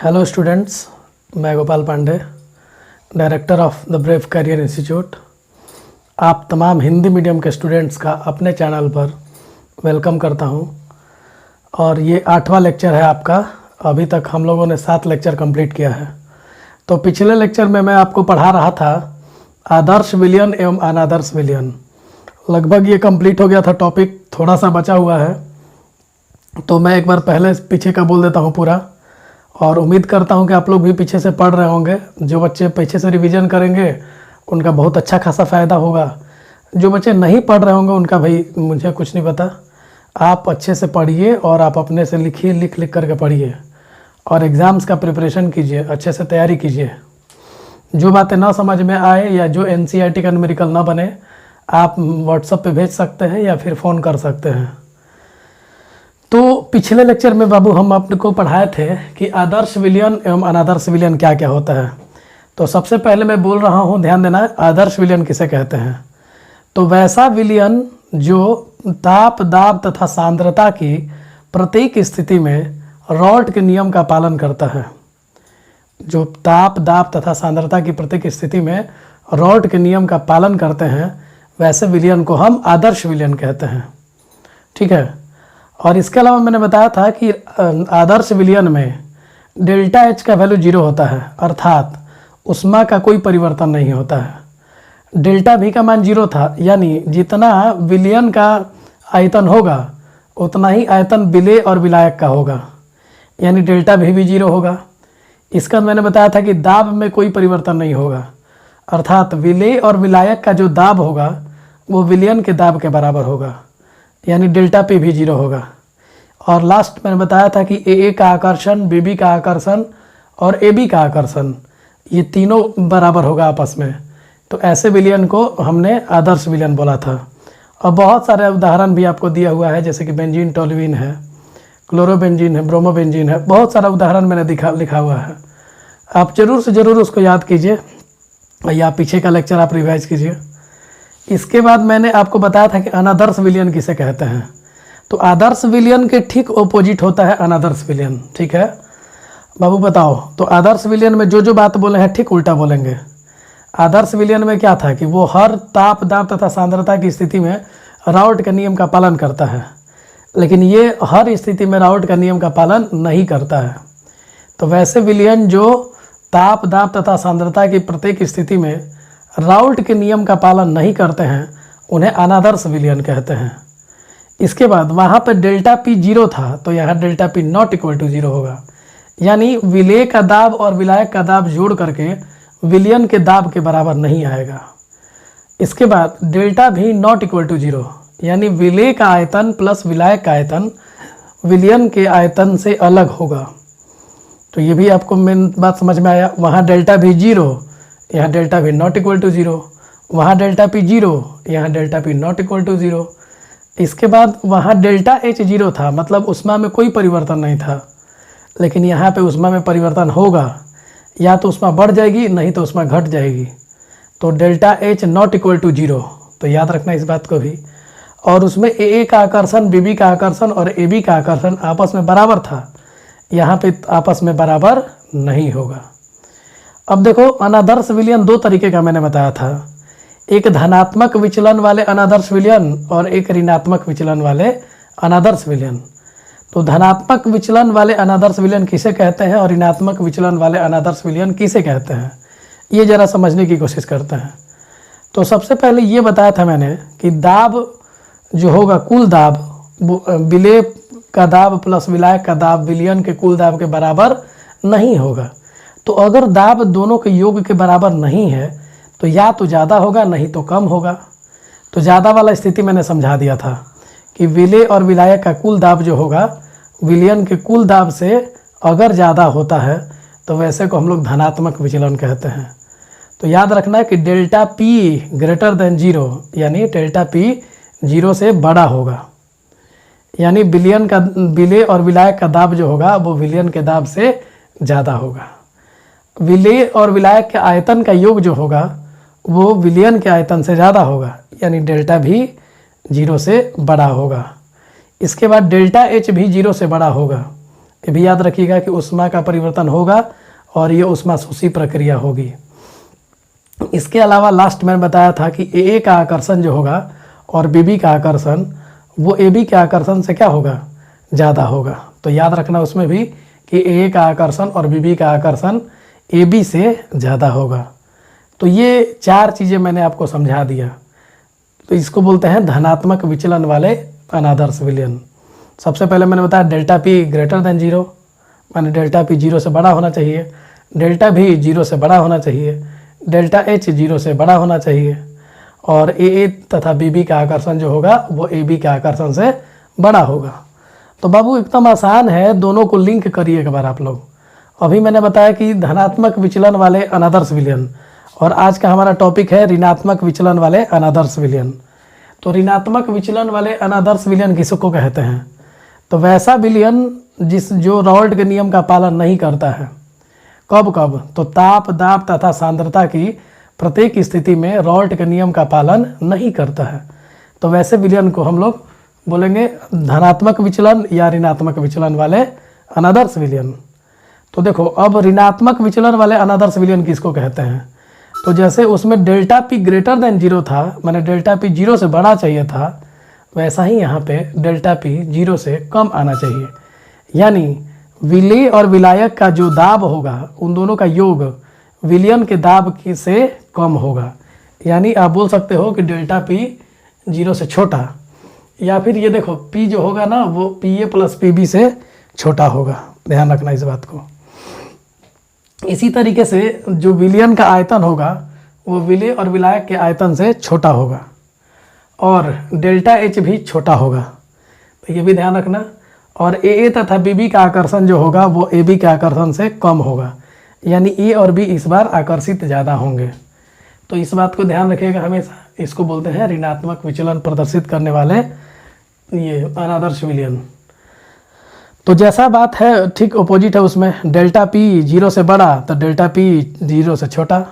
Hello students, मैं Gopal Pandey, director of the brave career institute. आप तमाम हिंदी मीडियम के स्टूडेंट्स का अपने चैनल पर वेलकम करता हूं। और ये 8वां लेक्चर है आपका। अभी तक हम लोगों ने 7 लेक्चर कंप्लीट किया है। तो पिछले लेक्चर में मैं आपको पढ़ा रहा था आदर्श विलयन एवं अनादर्श विलयन। लगभग ये कंप्लीट हो गया था, टॉपिक थोड़ा सा बचा हुआ है। तो मैं एक बार पहले पीछे का बोल देता हूँ पूरा, और उम्मीद करता हूं कि आप लोग भी पीछे से पढ़ रहे होंगे। जो बच्चे पीछे से रिवीजन करेंगे उनका बहुत अच्छा खासा फ़ायदा होगा। जो बच्चे नहीं पढ़ रहे होंगे उनका भाई मुझे कुछ नहीं पता। आप अच्छे से पढ़िए और आप अपने से लिखिए, लिख करके पढ़िए और एग्ज़ाम्स का प्रिपरेशन कीजिए, अच्छे से तैयारी कीजिए। जो बातें ना समझ में आए या जो NCERT का न्यूमेरिकल ना बने, आप व्हाट्सएप पे भेज सकते हैं या फिर फ़ोन कर सकते हैं। तो पिछले लेक्चर में बाबू हम आपको पढ़ाए थे कि आदर्श विलयन एवं अनादर्श विलयन क्या क्या होता है। तो सबसे पहले मैं बोल रहा हूँ, ध्यान देना, आदर्श विलयन किसे कहते हैं। तो वैसा विलयन जो ताप, दाब तथा सांद्रता की प्रत्येक स्थिति में रॉल्ट के नियम का पालन करता है। जो ताप, दाब तथा सांद्रता की प्रत्येक स्थिति में रॉल्ट के नियम का पालन करते हैं, वैसे विलयन को हम आदर्श विलयन कहते हैं। ठीक है। और इसके अलावा मैंने बताया था कि आदर्श विलयन में डेल्टा H का वैल्यू 0 होता है, अर्थात ऊष्मा का कोई परिवर्तन नहीं होता है। डेल्टा V का मान 0 था, यानी जितना विलयन का आयतन होगा उतना ही आयतन विलेय और विलायक का होगा, यानी डेल्टा V भी 0 होगा। इसका मैंने बताया था कि दाब में कोई परिवर्तन नहीं होगा, अर्थात विलेय और विलायक का जो दाब होगा वो विलयन के दाब के बराबर होगा, यानी डेल्टा P भी 0 होगा। और लास्ट मैंने बताया था कि AA का आकर्षण, BB का आकर्षण और AB का आकर्षण, ये तीनों बराबर होगा आपस में। तो ऐसे विलयन को हमने आदर्श विलयन बोला था। और बहुत सारे उदाहरण भी आपको दिया हुआ है, जैसे कि बेंजीन टोल्यूइन है, क्लोरोबेंजीन है, ब्रोमोबेंजीन है। बहुत सारा उदाहरण मैंने लिखा हुआ है। आप ज़रूर से ज़रूर उसको याद कीजिए या पीछे का लेक्चर आप रिवाइज कीजिए। इसके बाद मैंने आपको बताया था कि अनादर्श विलयन किसे कहते हैं। तो आदर्श विलयन के ठीक ऑपोजिट होता है अनादर्श विलयन। ठीक है बाबू, बताओ। तो आदर्श विलयन में जो बात बोले हैं ठीक उल्टा बोलेंगे। आदर्श विलयन में क्या था कि वो हर ताप, दाब तथा सांद्रता की स्थिति में राउट के नियम का पालन करता है, लेकिन ये हर स्थिति में राउट का नियम का पालन नहीं करता है। तो वैसे विलयन जो ताप, दाब तथा सांद्रता की प्रत्येक स्थिति में राउट के नियम का पालन नहीं करते हैं, उन्हें अनादर्श विलयन कहते हैं। इसके बाद वहाँ पर डेल्टा P 0 था, तो यहाँ delta P not equal to 0 होगा, यानी विलेय का दाब और विलायक का दाब जोड़ करके विलयन के दाब के बराबर नहीं आएगा। इसके बाद delta V not equal to 0, यानी विलेय का आयतन प्लस विलायक का आयतन विलयन के आयतन से अलग होगा। तो ये भी आपको मेन बात समझ में आया। वहाँ डेल्टा V 0, यहाँ delta V not equal to 0, वहाँ डेल्टा P 0, यहाँ delta P not equal to 0। इसके बाद वहाँ डेल्टा H 0 था, मतलब ऊष्मा में कोई परिवर्तन नहीं था, लेकिन यहाँ पे ऊष्मा में परिवर्तन होगा। या तो ऊष्मा बढ़ जाएगी, नहीं तो ऊष्मा घट जाएगी। तो delta H not equal to 0, तो याद रखना इस बात को भी। और उसमें AA का आकर्षण, BB का आकर्षण और AB का आकर्षण आपस में बराबर था, यहाँ पे आपस में बराबर नहीं होगा। अब देखो, अनादर्श विलयन 2 तरीके का मैंने बताया था, एक धनात्मक विचलन वाले अनादर्श विलयन और एक ऋणात्मक विचलन वाले अनादर्श विलयन। तो धनात्मक विचलन वाले अनादर्श विलयन किसे कहते हैं और ऋणात्मक विचलन वाले अनादर्श विलयन किसे कहते हैं, ये ज़रा समझने की कोशिश करते हैं। तो सबसे पहले ये बताया था मैंने कि दाब जो होगा, कुल दाब, विलेय का दाब प्लस विलायक का दाब विलयन के कुल दाब के बराबर नहीं होगा। तो अगर दाब दोनों के योग के बराबर नहीं है तो या तो ज़्यादा होगा, नहीं तो कम होगा। तो ज़्यादा वाला स्थिति मैंने समझा दिया था कि विलेय और विलायक का कुल दाब जो होगा विलयन के कुल दाब से अगर ज़्यादा होता है तो वैसे को हम लोग धनात्मक विचलन कहते हैं। तो याद रखना है कि डेल्टा P ग्रेटर देन 0, यानी डेल्टा P 0 से बड़ा होगा, यानी विलेय और विलायक का दाब जो होगा वो विलयन के दाब से ज़्यादा होगा। विलेय और विलायक के आयतन का योग जो होगा वो विलयन के आयतन से ज़्यादा होगा, यानी डेल्टा भी 0 से बड़ा होगा। इसके बाद डेल्टा H भी 0 से बड़ा होगा, ये भी याद रखिएगा कि ऊष्मा का परिवर्तन होगा और ये ऊष्माशोषी प्रक्रिया होगी। इसके अलावा लास्ट मैंने बताया था कि ए का आकर्षण जो होगा और बी का आकर्षण वो ए बी के आकर्षण से क्या होगा, ज़्यादा होगा। तो याद रखना उसमें भी कि ए का आकर्षण और बी का आकर्षण ए बी से ज़्यादा होगा। तो ये 4 चीज़ें मैंने आपको समझा दिया। तो इसको बोलते हैं धनात्मक विचलन वाले अनादर्श विलयन। सबसे पहले मैंने बताया डेल्टा पी ग्रेटर देन 0, माने डेल्टा पी 0 से बड़ा होना चाहिए, डेल्टा भी 0 से बड़ा होना चाहिए, डेल्टा एच 0 से बड़ा होना चाहिए, और ए तथा बी का आकर्षण जो होगा वो ए बी के आकर्षण से बड़ा होगा। तो बाबू एकदम आसान है, दोनों को लिंक करिए एक बार आप लोग। अभी मैंने बताया कि धनात्मक विचलन वाले अनादर्श विलयन, और आज का हमारा टॉपिक है ऋणात्मक विचलन वाले अनादर्श विलयन। तो ऋणात्मक विचलन वाले अनादर्श विलयन किसको कहते हैं? तो वैसा विलयन जो रॉल्ट के नियम का पालन नहीं करता है। कब कब? तो ताप, दाब तथा सांद्रता की प्रत्येक स्थिति में रॉल्ट के नियम का पालन नहीं करता है। तो वैसे विलयन को हम लोग बोलेंगे धनात्मक विचलन या ऋणात्मक विचलन वाले अनादर्श विलयन। तो देखो, अब ऋणात्मक विचलन वाले अनादर्श विलयन किसको कहते हैं? तो जैसे उसमें डेल्टा पी ग्रेटर देन 0 था, माने डेल्टा पी 0 से बड़ा चाहिए था, वैसा ही यहाँ पे डेल्टा पी 0 से कम आना चाहिए। यानी विलेय और विलायक का जो दाब होगा उन दोनों का योग विलयन के दाब से कम होगा। यानी आप बोल सकते हो कि डेल्टा पी 0 से छोटा, या फिर ये देखो पी जो होगा ना वो P A plus P B से छोटा होगा। ध्यान रखना इस बात को। इसी तरीके से जो विलयन का आयतन होगा वो विलेय और विलायक के आयतन से छोटा होगा, और डेल्टा एच भी छोटा होगा। तो ये भी ध्यान रखना। और ए तथा बी का आकर्षण जो होगा वो ए बी के आकर्षण से कम होगा। यानी ए और बी इस बार आकर्षित ज़्यादा होंगे। तो इस बात को ध्यान रखिएगा हमेशा। इसको बोलते हैं ऋणात्मक विचलन प्रदर्शित करने वाले ये अनादर्श विलयन। तो जैसा बात है ठीक अपोजिट है उसमें। डेल्टा पी 0 से बड़ा तो डेल्टा पी 0 से छोटा।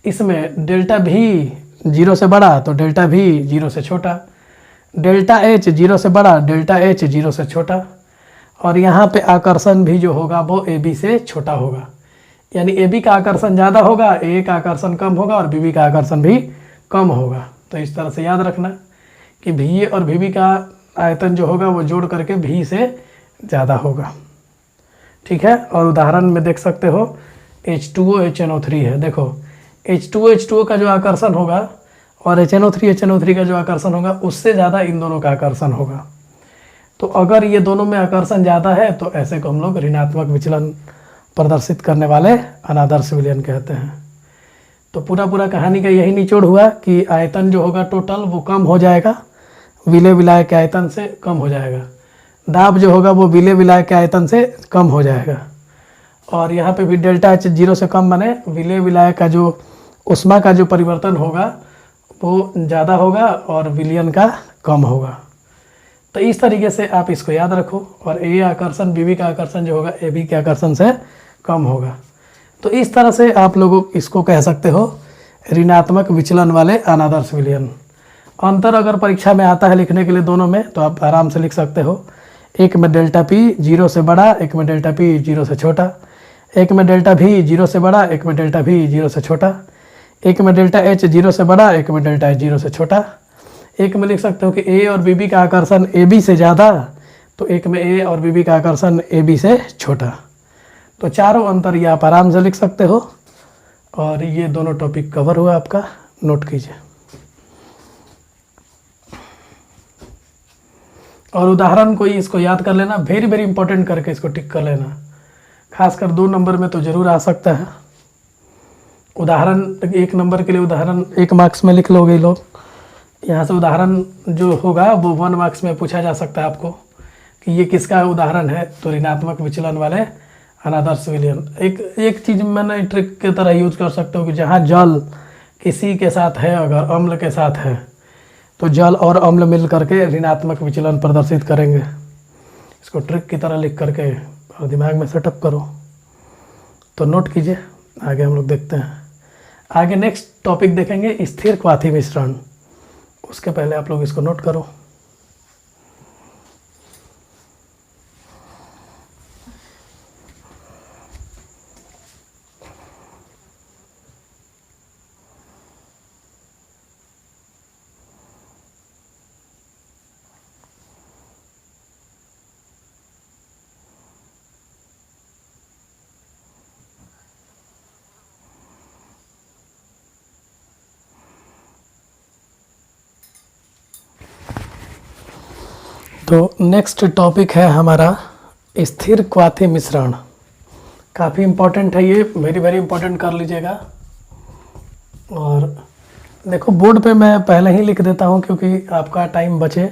इसमें डेल्टा भी 0 से बड़ा तो डेल्टा भी 0 से छोटा। डेल्टा एच 0 से बड़ा, डेल्टा एच 0 से छोटा। और यहाँ पे आकर्षण भी जो होगा वो ए बी से छोटा होगा। यानी ए बी का आकर्षण ज़्यादा होगा, ए का आकर्षण कम होगा, और बी का आकर्षण भी कम होगा। तो इस तरह से याद रखना कि भी और भी का आयतन जो होगा वो जोड़ करके भी से ज़्यादा होगा। ठीक है। और उदाहरण में देख सकते हो H2O HNO3 है। देखो H2O का जो आकर्षण होगा और HNO3 का जो आकर्षण होगा उससे ज़्यादा इन दोनों का आकर्षण होगा। तो अगर ये दोनों में आकर्षण ज़्यादा है तो ऐसे को हम लोग ऋणात्मक विचलन प्रदर्शित करने वाले अनादर्श विलयन कहते हैं। तो पूरा कहानी का यही निचोड़ हुआ कि आयतन जो होगा टोटल वो कम हो जाएगा, विलेय विलायक के आयतन से कम हो जाएगा। दाब जो होगा वो विलेय विलायक के आयतन से कम हो जाएगा। और यहाँ पे भी डेल्टा एच 0 से कम बने विलेय विलायक का जो ऊष्मा का जो परिवर्तन होगा वो ज़्यादा होगा और विलयन का कम होगा। तो इस तरीके से आप इसको याद रखो। और ए आकर्षण बी का आकर्षण जो होगा ए बी के आकर्षण से कम होगा। तो इस तरह से आप लोग इसको कह सकते हो ऋणात्मक विचलन वाले अनादर्श विलयन। अंतर अगर परीक्षा में आता है लिखने के लिए दोनों में तो आप आराम से लिख सकते हो। एक में डेल्टा पी 0 से बड़ा, एक में डेल्टा पी 0 से छोटा। एक में डेल्टा भी 0 से बड़ा, एक में डेल्टा भी 0 से छोटा। एक में डेल्टा एच 0 से बड़ा, एक में डेल्टा एच 0 से छोटा। एक में लिख सकते हो कि ए और बी का आकर्षण ए बी से ज़्यादा, तो एक में ए और बी का आकर्षण ए बी से छोटा। तो चारों अंतर ये आप आराम से लिख सकते हो। और ये दोनों टॉपिक कवर हुआ आपका, नोट कीजिए। और उदाहरण कोई इसको याद कर लेना, वेरी इंपॉर्टेंट करके इसको टिक कर लेना। खासकर 2 नंबर में तो ज़रूर आ सकता है उदाहरण। 1 नंबर के लिए उदाहरण 1 मार्क्स में लिख लोगे लोग। यहाँ से उदाहरण जो होगा वो 1 मार्क्स में पूछा जा सकता है आपको कि ये किसका उदाहरण है। तो ऋणात्मक विचलन वाले अनादर्श विलयन। एक चीज़ मैंने ट्रिक की तरह यूज कर सकते हो कि जहाँ जल किसी के साथ है, अगर अम्ल के साथ है तो जल और अम्ल मिल करके ऋणात्मक विचलन प्रदर्शित करेंगे। इसको ट्रिक की तरह लिख करके और दिमाग में सेटअप करो। तो नोट कीजिए, आगे हम लोग देखते हैं। आगे नेक्स्ट टॉपिक देखेंगे स्थिर क्वाथी मिश्रण। उसके पहले आप लोग इसको नोट करो। तो नेक्स्ट टॉपिक है हमारा स्थिर क्वाथी मिश्रण। काफ़ी इम्पोर्टेंट है ये, वेरी वेरी इम्पोर्टेंट कर लीजिएगा। और देखो बोर्ड पे मैं पहले ही लिख देता हूँ क्योंकि आपका टाइम बचे,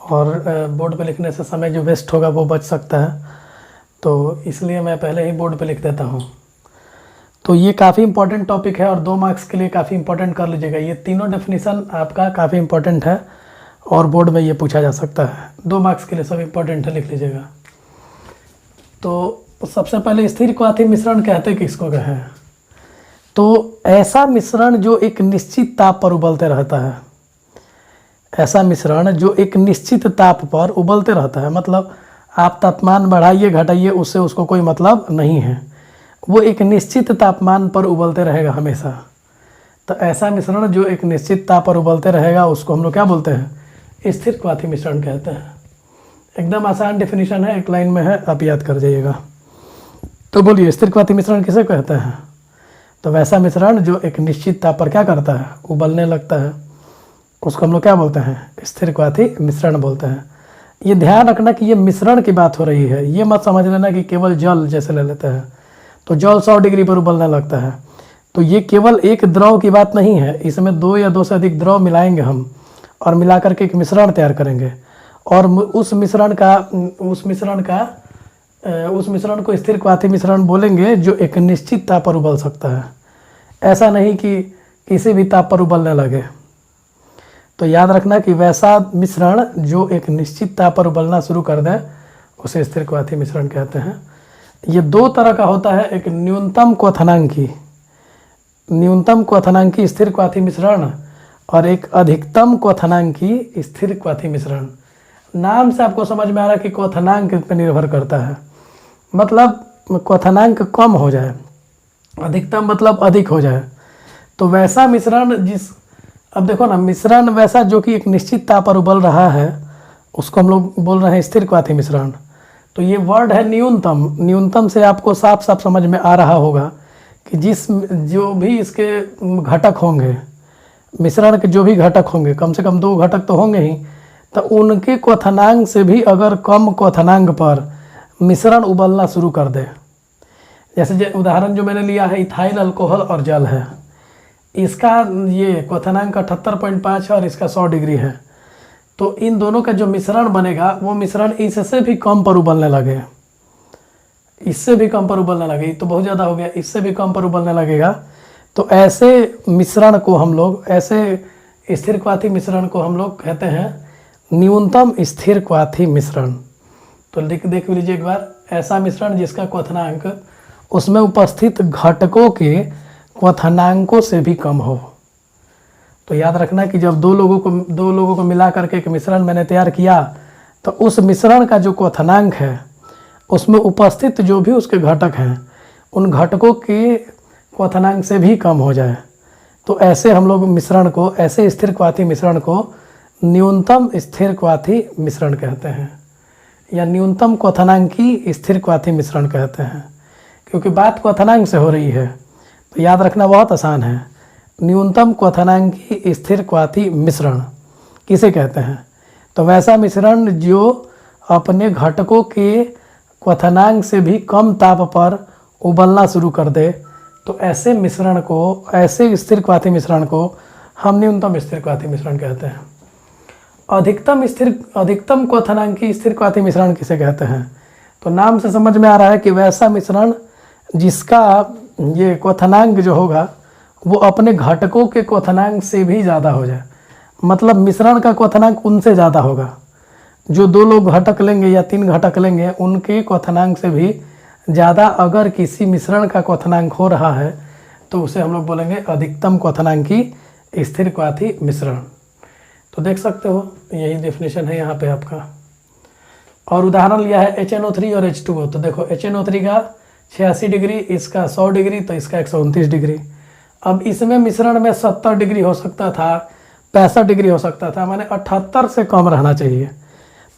और बोर्ड पे लिखने से समय जो वेस्ट होगा वो बच सकता है, तो इसलिए मैं पहले ही बोर्ड पे लिख देता हूँ। तो ये काफ़ी इम्पोर्टेंट टॉपिक है और 2 मार्क्स के लिए काफ़ी इम्पोर्टेंट कर लीजिएगा। ये तीनों डेफिनेशन आपका काफ़ी इम्पोर्टेंट है और बोर्ड में ये पूछा जा सकता है। 2 मार्क्स के लिए सब इम्पोर्टेंट है, लिख लीजिएगा। तो सबसे पहले स्थिर क्वाथी मिश्रण कहते किसको कहें? तो ऐसा मिश्रण जो एक निश्चित ताप पर उबलते रहता है। ऐसा मिश्रण जो एक निश्चित ताप पर उबलते रहता है, मतलब आप तापमान बढ़ाइए घटाइए उससे उसको कोई मतलब नहीं है, वो एक निश्चित तापमान पर उबलते रहेगा हमेशा। तो ऐसा मिश्रण जो एक निश्चित ताप पर उबलते रहेगा उसको हम लोग क्या बोलते हैं? स्थिर क्वाथी मिश्रण कहते हैं। एकदम आसान डेफिनेशन है, एक लाइन में है, आप याद कर जाइएगा। तो बोलिए स्थिर क्वाथी मिश्रण किसे कहते हैं? तो वैसा मिश्रण जो एक निश्चित ताप पर क्या करता है? उबलने लगता है, उसको हम लोग क्या बोलते हैं? स्थिर क्वाथी मिश्रण बोलते हैं। ये ध्यान रखना कि ये मिश्रण की बात हो रही है, ये मत समझ लेना कि केवल जल जैसे ले लेते हैं तो जल 100 डिग्री पर उबलने लगता है। तो ये केवल एक द्रव की बात नहीं है, इसमें 2 या 2 से अधिक द्रव मिलाएंगे हम और मिला करके एक मिश्रण तैयार करेंगे, और उस मिश्रण को स्थिर क्वाथी मिश्रण बोलेंगे जो एक निश्चित ताप पर उबल सकता है। ऐसा नहीं कि किसी भी ताप पर उबलने लगे। तो याद रखना कि वैसा मिश्रण जो एक निश्चित ताप पर उबलना शुरू कर दे उसे स्थिर क्वाथी मिश्रण कहते हैं। ये 2 तरह का होता है, एक न्यूनतम क्वथनांकी स्थिर क्वाथी मिश्रण और एक अधिकतम क्वथनांकी स्थिर क्वाथी मिश्रण। नाम से आपको समझ में आ रहा है कि क्वथनांक पर निर्भर करता है, मतलब क्वथनांक कम हो जाए, अधिकतम मतलब अधिक हो जाए। तो वैसा मिश्रण अब देखो ना, मिश्रण वैसा जो कि एक निश्चित ताप पर उबल रहा है उसको हम लोग बोल रहे हैं स्थिर क्वाथी मिश्रण। तो ये वर्ड है न्यूनतम से आपको साफ साफ समझ में आ रहा होगा कि जो भी इसके घटक होंगे, मिश्रण के जो भी घटक होंगे, कम से कम 2 घटक तो होंगे ही, तो उनके क्वथनांक से भी अगर कम क्वथनांक पर मिश्रण उबलना शुरू कर दे, जैसे उदाहरण जो मैंने लिया है इथाइल अल्कोहल और जल है, इसका ये क्वथनांक 78.5 है और इसका 100 डिग्री है। तो इन दोनों का जो मिश्रण बनेगा वो मिश्रण इससे भी कम पर उबलने लगे, इससे भी कम पर उबलने लगे, तो बहुत ज़्यादा हो गया, इससे भी कम पर उबलने लगेगा। तो ऐसे मिश्रण को हम लोग, ऐसे स्थिर क्वाथी मिश्रण को हम लोग कहते हैं न्यूनतम स्थिर क्वाथी मिश्रण। तो देख लीजिए एक बार, ऐसा मिश्रण जिसका क्वथनांक उसमें उपस्थित घटकों के क्वथनांकों से भी कम हो। तो याद रखना कि जब दो लोगों को मिला करके एक मिश्रण मैंने तैयार किया तो उस मिश्रण का जो क्वथनांक है उसमें उपस्थित जो भी उसके घटक हैं उन घटकों के क्वथनांक से भी कम हो जाए। तो ऐसे हम लोग मिश्रण को, ऐसे स्थिर क्वाथी मिश्रण को न्यूनतम स्थिर क्वाथी मिश्रण कहते हैं, या न्यूनतम क्वथनांकी स्थिर क्वाथी मिश्रण कहते हैं। क्योंकि बात क्वथनांक से हो रही है तो याद रखना बहुत आसान है। न्यूनतम क्वथनांकी स्थिर क्वाथी मिश्रण किसे कहते हैं? तो वैसा मिश्रण जो अपने घटकों के क्वथनांक से भी कम ताप पर उबलना शुरू कर दे, तो ऐसे मिश्रण को, ऐसे स्थिर क्वाथी मिश्रण को हम न्यूनतम स्थिर क्वाथी मिश्रण कहते हैं। अधिकतम क्वथनांकी स्थिर क्वाथी मिश्रण किसे कहते हैं? तो नाम से समझ में आ रहा है कि वैसा मिश्रण जिसका ये क्वथनांक जो होगा वो अपने घटकों के क्वथनांक से भी ज़्यादा हो जाए, मतलब मिश्रण का क्वथनांक उनसे ज़्यादा होगा। जो 2 लोग घटक लेंगे या 3 घटक लेंगे उनके क्वथनांक से भी ज़्यादा अगर किसी मिश्रण का क्वथनांक हो रहा है तो उसे हम लोग बोलेंगे अधिकतम क्वथनांकी स्थिर क्वाथी मिश्रण। तो देख सकते हो यही डेफिनेशन है यहाँ पे आपका। और उदाहरण लिया है HNO3 और H2O। तो देखो HNO3 का 86 डिग्री, इसका 100 डिग्री, तो इसका 129 डिग्री। अब इसमें मिश्रण में 70 डिग्री हो सकता था, 65 डिग्री हो सकता था, माने 78 से कम रहना चाहिए।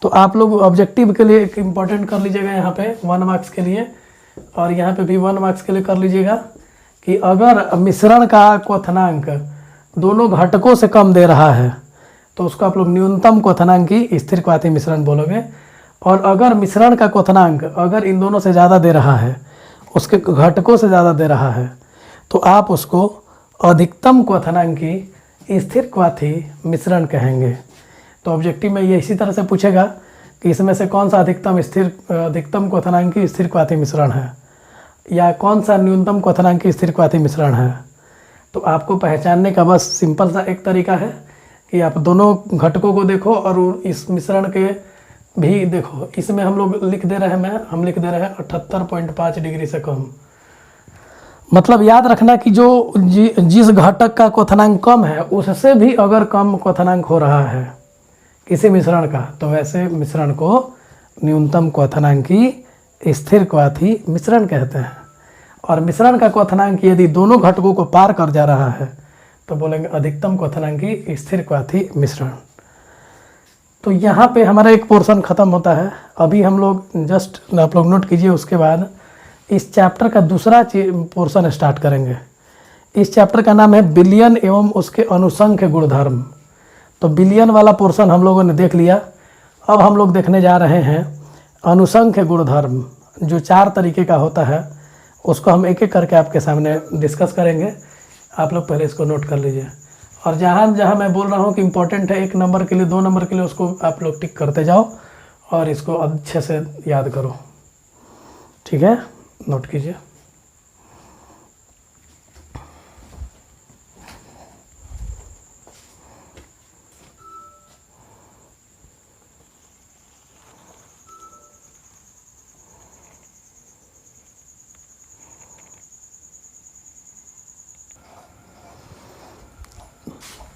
तो आप लोग ऑब्जेक्टिव के लिए एक इम्पॉर्टेंट कर लीजिएगा यहाँ पे 1 मार्क्स के लिए, और यहाँ पे भी 1 मार्क्स के लिए कर लीजिएगा कि अगर मिश्रण का क्वथनांक दोनों घटकों से कम दे रहा है तो उसको आप लोग न्यूनतम क्वथनांकी स्थिर क्वाथी मिश्रण बोलोगे। और अगर मिश्रण का क्वथनांक अगर इन दोनों से ज़्यादा दे रहा है, उसके घटकों से ज़्यादा दे रहा है, तो आप उसको अधिकतम क्वथनांकी स्थिर क्वाथी मिश्रण कहेंगे। तो ऑब्जेक्टिव में ये इसी तरह से पूछेगा कि इसमें से कौन सा अधिकतम क्वथनांकी स्थिर क्वाथी मिश्रण है या कौन सा न्यूनतम क्वथनांकी स्थिर क्वाथी मिश्रण है। तो आपको पहचानने का बस सिंपल सा एक तरीका है कि आप दोनों घटकों को देखो और इस मिश्रण के भी देखो। इसमें हम लोग लिख दे रहे हैं, हम लिख दे रहे हैं 78.5 डिग्री से कम। मतलब याद रखना कि जिस घटक का क्वथनांक कम है उससे भी अगर कम क्वथनांक हो रहा है किसी मिश्रण का, तो वैसे मिश्रण को न्यूनतम क्वथनांकी स्थिर क्वाथी मिश्रण कहते हैं। और मिश्रण का क्वथनांक यदि दोनों घटकों को पार कर जा रहा है तो बोलेंगे अधिकतम क्वथनांकी स्थिर क्वाथी मिश्रण। तो यहाँ पे हमारा एक पोर्शन ख़त्म होता है। अभी हम लोग जस्ट आप लोग नोट कीजिए, उसके बाद इस चैप्टर का दूसरा पोर्शन स्टार्ट करेंगे। इस चैप्टर का नाम है विलयन एवं उसके अनुसंख्य गुणधर्म। तो विलयन वाला पोर्शन हम लोगों ने देख लिया। अब हम लोग देखने जा रहे हैं अनुसंख्य गुणधर्म, जो 4 तरीके का होता है। उसको हम एक एक करके आपके सामने डिस्कस करेंगे। आप लोग पहले इसको नोट कर लीजिए। और जहाँ जहाँ मैं बोल रहा हूँ कि इम्पोर्टेंट है 1 नंबर के लिए 2 नंबर के लिए, उसको आप लोग टिक करते जाओ और इसको अच्छे से याद करो। ठीक है, नोट कीजिए।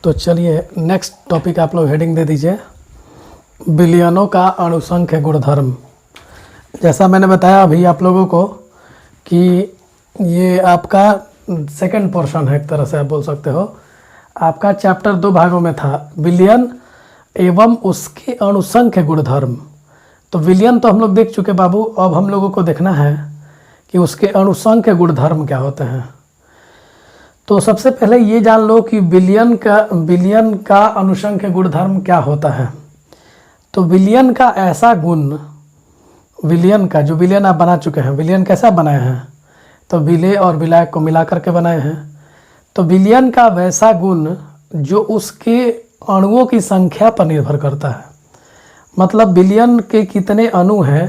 तो चलिए नेक्स्ट टॉपिक आप लोग हेडिंग दे दीजिए, विलयनों का अनुसंख्य गुणधर्म। जैसा मैंने बताया अभी आप लोगों को कि ये आपका सेकंड पोर्शन है, एक तरह से आप बोल सकते हो। आपका चैप्टर 2 भागों में था, विलयन एवं उसके अनुसंख्य गुणधर्म। तो विलयन तो हम लोग देख चुके बाबू, अब हम लोगों को देखना है कि उसके अनुसंख्य गुणधर्म क्या होते हैं। तो सबसे पहले ये जान लो कि विलयन का अनुसंख्य गुणधर्म क्या होता है। तो विलयन का ऐसा गुण, विलयन का जो विलयन आप बना चुके हैं, विलयन कैसा बनाए हैं, तो विलय और विलायक को मिला करके बनाए हैं। तो विलयन का वैसा गुण जो उसके अणुओं की संख्या पर निर्भर करता है। मतलब विलयन के कितने अणु हैं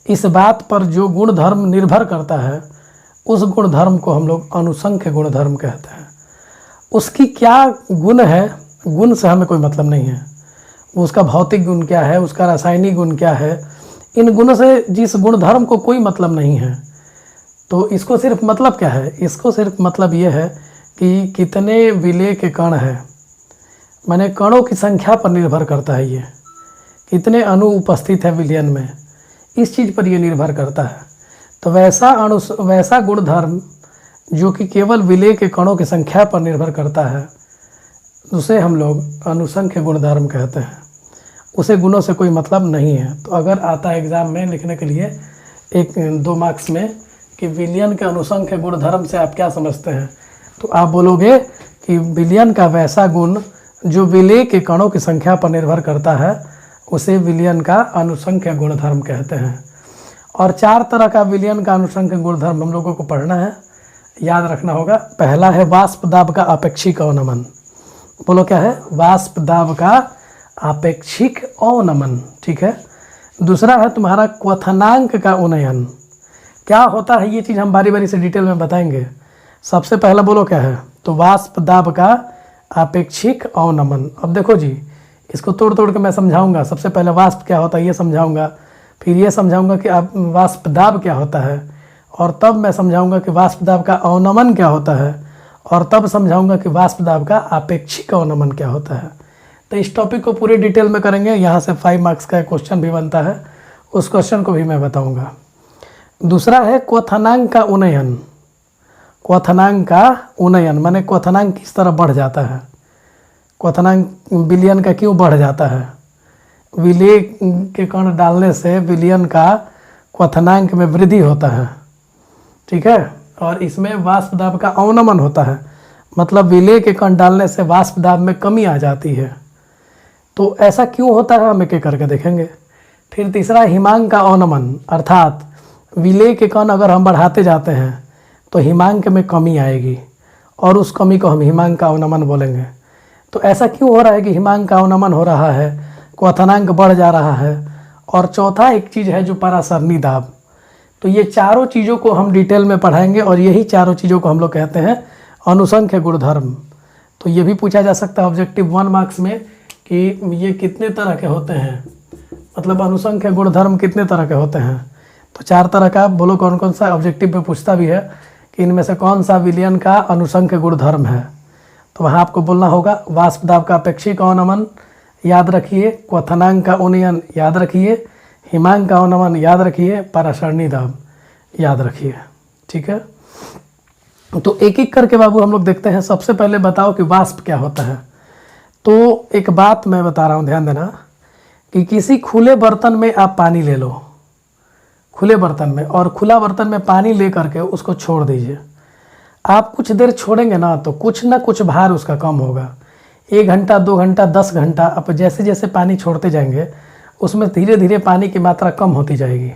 इस बात पर जो गुणधर्म निर्भर करता है, उस गुणधर्म को हम लोग अनुसंख्य गुणधर्म कहते हैं। उसकी क्या गुण है, गुण से हमें कोई मतलब नहीं है। उसका भौतिक गुण क्या है, उसका रासायनिक गुण क्या है, इन गुणों से जिस गुणधर्म को कोई मतलब नहीं है। तो इसको सिर्फ मतलब क्या है, इसको सिर्फ मतलब ये है कि कितने विलय के कण हैं, माने कणों की संख्या पर निर्भर करता है। ये कितने अणु उपस्थित है विलयन में, इस चीज़ पर ये निर्भर करता है। तो वैसा गुणधर्म जो कि केवल विलय के कणों की संख्या पर निर्भर करता है, उसे हम लोग अनुसंख्य गुणधर्म कहते हैं। उसे गुणों से कोई मतलब नहीं है। तो अगर आता है एग्ज़ाम में लिखने के लिए 1-2 मार्क्स में कि विलयन के अनुसंख्य गुणधर्म से आप क्या समझते हैं, तो आप बोलोगे कि विलयन का वैसा गुण जो विलय के कणों की संख्या पर निर्भर करता है, उसे विलयन का अनुसंख्य गुणधर्म कहते हैं। और 4 तरह का विलयन का अनुसंख्य गुणधर्म हम लोगों को पढ़ना है, याद रखना होगा। पहला है वाष्प दाब का अपेक्षिक अवनमन। बोलो क्या है, वाष्प दाब का अपेक्षिक अवनमन। ठीक है। दूसरा है तुम्हारा क्वथनांक का उन्नयन। क्या होता है ये चीज़ हम बारी बारी से डिटेल में बताएंगे। सबसे पहला बोलो क्या है, तो वाष्प दाब का अपेक्षिक अवनमन। अब देखो जी, इसको तोड़ तोड़ के मैं समझाऊंगा। सबसे पहले वाष्प क्या होता है ये समझाऊंगा, फिर ये समझाऊंगा कि आप वाष्प दाब क्या होता है, और तब मैं समझाऊंगा कि वाष्प दाब का अवनमन क्या होता है, और तब समझाऊंगा कि वाष्प दाब का अपेक्षिक अवनमन क्या होता है। तो इस टॉपिक को पूरे डिटेल में करेंगे। यहाँ से 5 मार्क्स का क्वेश्चन भी बनता है, उस क्वेश्चन को भी मैं बताऊंगा। दूसरा है क्वथनांक का उन्नयन। क्वथनांक का उन्नयन माने क्वथनांक किस तरह बढ़ जाता है, क्वथनांक विलयन का क्यों बढ़ जाता है। विलय के कण डालने से विलयन का क्वथनांक में वृद्धि होता है। ठीक है। और इसमें वाष्प दाब का अवनमन होता है, मतलब विलय के कण डालने से वाष्प दाब में कमी आ जाती है। तो ऐसा क्यों होता है हम एक एक करके देखेंगे। फिर तीसरा हिमांक का अवनमन, अर्थात विलेय के कण अगर हम बढ़ाते जाते हैं तो हिमांक में कमी आएगी और उस कमी को हम हिमांक का अवनमन बोलेंगे। तो ऐसा क्यों हो रहा है कि हिमांक का अवनमन हो रहा है, क्वथनांक बढ़ जा रहा है। और चौथा एक चीज़ है जो परासरणी दाब। तो ये चारों चीज़ों को हम डिटेल में पढ़ाएंगे और यही चारों चीज़ों को हम लोग कहते हैं अनुसंख्य गुणधर्म। तो ये भी पूछा जा सकता है ऑब्जेक्टिव 1 मार्क्स में कि ये कितने तरह के होते हैं, मतलब अनुसंख्य गुणधर्म कितने तरह के होते हैं। तो 4 तरह का, बोलो कौन कौन सा। ऑब्जेक्टिव में पूछता भी है कि इनमें से कौन सा विलयन का अनुसंख्य गुणधर्म है। तो वहाँ आपको बोलना होगा वाष्प दाब का अपेक्षिक अवनमन याद रखिए, क्वथनांक का उन्नयन याद रखिए, हिमांक का अवनमन याद रखिए, परासरणी दाब याद रखिए। ठीक है, तो एक एक करके बाबू हम लोग देखते हैं। सबसे पहले बताओ कि वाष्प क्या होता है। तो एक बात मैं बता रहा हूँ, ध्यान देना कि किसी खुले बर्तन में आप पानी ले लो, खुले बर्तन में, और खुला बर्तन में पानी ले करके उसको छोड़ दीजिए। आप कुछ देर छोड़ेंगे ना तो कुछ ना कुछ भार उसका कम होगा। 1 घंटा 2 घंटा 10 घंटा आप जैसे जैसे पानी छोड़ते जाएंगे उसमें धीरे धीरे पानी की मात्रा कम होती जाएगी।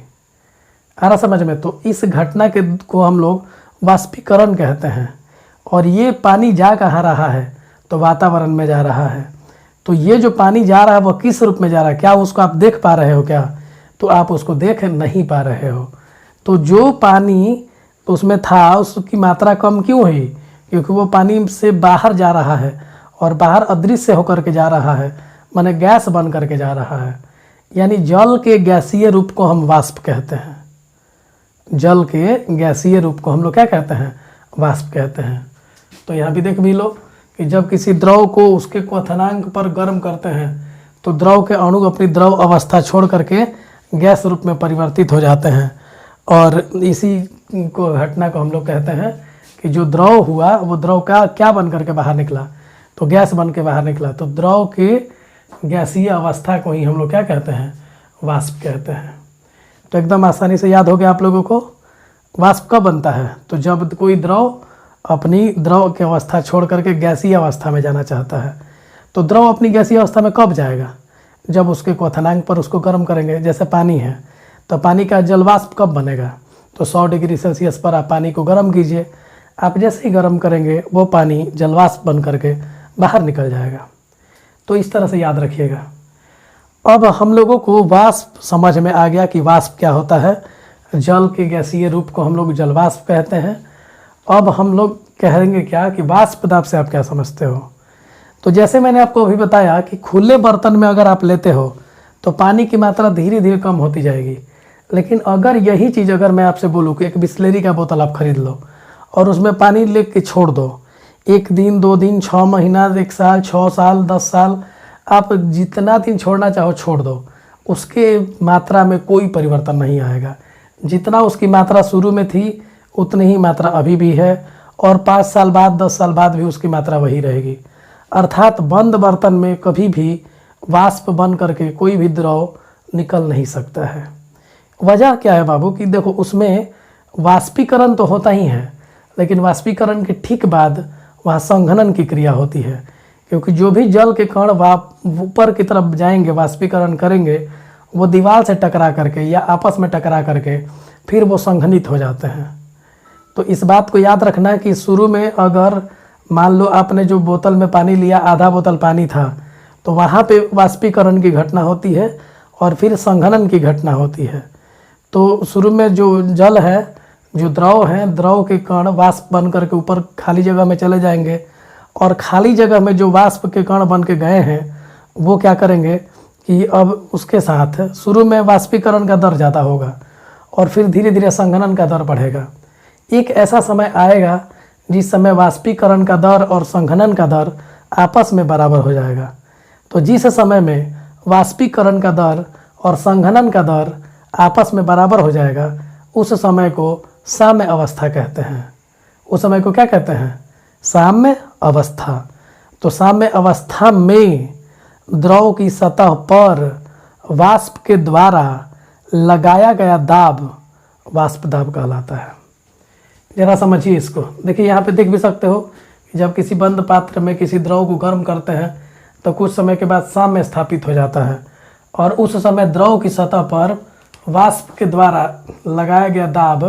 आ रहा समझ में। तो इस घटना के को हम लोग वाष्पीकरण कहते हैं। और ये पानी जा कहाँ रहा है, तो वातावरण में जा रहा है। तो ये जो पानी जा रहा है वह किस रूप में जा रहा है, क्या उसको आप देख पा रहे हो क्या, तो आप उसको देख नहीं पा रहे हो। तो जो पानी उसमें था उसकी मात्रा कम क्यों हुई, क्योंकि वो पानी से बाहर जा रहा है और बाहर अदृश्य होकर के जा रहा है, माने गैस बन करके जा रहा है। यानी जल के गैसीय रूप को हम वाष्प कहते हैं। जल के गैसीय रूप को हम लोग क्या कहते हैं, वाष्प कहते हैं। तो यहाँ भी देख भी लो कि जब किसी द्रव को उसके क्वथनांक पर गर्म करते हैं तो द्रव के अणु अपनी द्रव अवस्था छोड़ करके गैस रूप में परिवर्तित हो जाते हैं। और इसी को घटना को हम लोग कहते हैं कि जो द्रव हुआ वो द्रव का क्या बन करके बाहर निकला, तो गैस बन के बाहर निकला। तो द्रव के गैसीय अवस्था को ही हम लोग क्या कहते हैं, वाष्प कहते हैं। तो एकदम आसानी से याद हो गया आप लोगों को। वाष्प कब बनता है, तो जब कोई द्रव अपनी द्रव की अवस्था छोड़ करके गैसीय अवस्था में जाना चाहता है। तो द्रव अपनी गैसीय अवस्था में कब जाएगा, जब उसके क्वथनांक पर उसको गर्म करेंगे। जैसे पानी है तो पानी का जलवाष्प कब बनेगा, तो 100 डिग्री सेल्सियस पर आप पानी को गर्म कीजिए। आप जैसे ही गर्म करेंगे वो पानी जलवाष्प बन करके बाहर निकल जाएगा। तो इस तरह से याद रखिएगा। अब हम लोगों को वाष्प समझ में आ गया कि वाष्प क्या होता है। जल के गैसीय रूप को हम लोग जलवाष्प कहते हैं। अब हम लोग कहेंगे क्या कि वाष्प दाब से आप क्या समझते हो। तो जैसे मैंने आपको अभी बताया कि खुले बर्तन में अगर आप लेते हो तो पानी की मात्रा धीरे धीरे कम होती जाएगी। लेकिन अगर यही चीज़ अगर मैं आपसे बोलूँ कि एक बिस्लेरी का बोतल आप खरीद लो और उसमें पानी ले के छोड़ दो, 1 दिन 2 दिन 6 महीना 1 साल 6 साल 10 साल, आप जितना दिन छोड़ना चाहो छोड़ दो, उसके मात्रा में कोई परिवर्तन नहीं आएगा। जितना उसकी मात्रा शुरू में थी उतनी ही मात्रा अभी भी है और 5 साल बाद 10 साल बाद भी उसकी मात्रा वही रहेगी। अर्थात बंद बर्तन में कभी भी वाष्प बन करके कोई भी द्रव निकल नहीं सकता है। वजह क्या है बाबू कि देखो उसमें वाष्पीकरण तो होता ही है, लेकिन वाष्पीकरण के ठीक बाद वहाँ संघनन की क्रिया होती है। क्योंकि जो भी जल के कण ऊपर की तरफ जाएंगे वाष्पीकरण करेंगे वो दीवार से टकरा करके या आपस में टकरा करके फिर वो संघनित हो जाते हैं। तो इस बात को याद रखना कि शुरू में अगर मान लो आपने जो बोतल में पानी लिया आधा बोतल पानी था तो वहाँ पे वाष्पीकरण की घटना होती है और फिर संघनन की घटना होती है। तो शुरू में जो जल है, जो द्रव है, द्रव के कण वाष्प बन करके ऊपर खाली जगह में चले जाएंगे और खाली जगह में जो वाष्प के कण बन के गए हैं वो क्या करेंगे कि अब उसके साथ शुरू में वाष्पीकरण का दर ज़्यादा होगा और फिर धीरे धीरे संघनन का दर बढ़ेगा। एक ऐसा समय आएगा जिस समय वाष्पीकरण का दर और संघनन का दर आपस में बराबर हो जाएगा। तो जिस समय में वाष्पीकरण का दर और संघनन का दर आपस में बराबर हो जाएगा उस समय को साम्य अवस्था कहते हैं। उस समय को क्या कहते हैं, साम्य अवस्था। तो साम्य अवस्था में द्रव की सतह पर वाष्प के द्वारा लगाया गया दाब वाष्प दाब कहलाता है। जरा समझिए इसको। देखिए यहाँ पे देख भी सकते हो कि जब किसी बंद पात्र में किसी द्रव को गर्म करते हैं तो कुछ समय के बाद साम्य स्थापित हो जाता है और उस समय द्रव की सतह पर वाष्प के द्वारा लगाया गया दाब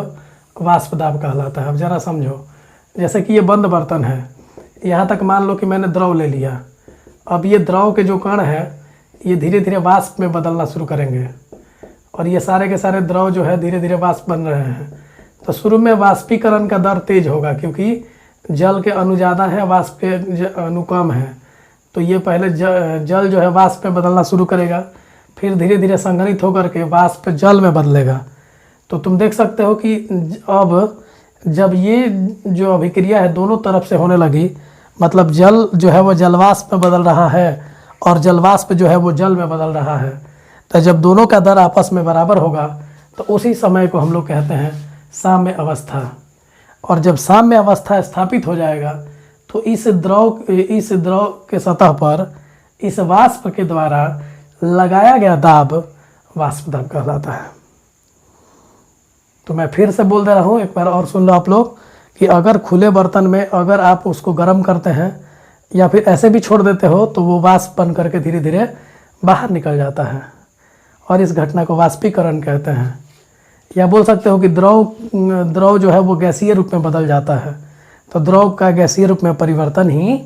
वाष्प दाब कहलाता है। अब ज़रा समझो, जैसे कि ये बंद बर्तन है, यहाँ तक मान लो कि मैंने द्रव ले लिया। अब ये द्रव के जो कण है ये धीरे धीरे वाष्प में बदलना शुरू करेंगे और ये सारे के सारे द्रव जो है धीरे धीरे वाष्प बन रहे हैं। तो शुरू में वाष्पीकरण का दर तेज होगा क्योंकि जल के अणु ज़्यादा है, वाष्प के अणु कम है। तो ये पहले जल जो है वाष्प में बदलना शुरू करेगा, फिर धीरे धीरे संघनित होकर के वाष्प जल में बदलेगा। तो तुम देख सकते हो कि अब जब ये जो अभिक्रिया है दोनों तरफ से होने लगी, मतलब जल जो है वो जलवाष्प में बदल रहा है और जलवाष्प जो है वो जल में बदल रहा है। तो जब दोनों का दर आपस में बराबर होगा तो उसी समय को हम लोग कहते हैं साम्य अवस्था। और जब साम्य अवस्था स्थापित हो जाएगा तो इस द्रव के सतह पर इस वाष्प के द्वारा लगाया गया दाब वाष्प दाब कहलाता है। तो मैं फिर से बोल दे रहा हूँ, एक बार और सुन लो आप लोग, कि अगर खुले बर्तन में अगर आप उसको गर्म करते हैं या फिर ऐसे भी छोड़ देते हो तो वो वाष्प बन करके धीरे धीरे बाहर निकल जाता है और इस घटना को वाष्पीकरण कहते हैं। या बोल सकते हो कि द्रव जो है वो गैसीय रूप में बदल जाता है। तो द्रव का गैसीय रूप में परिवर्तन ही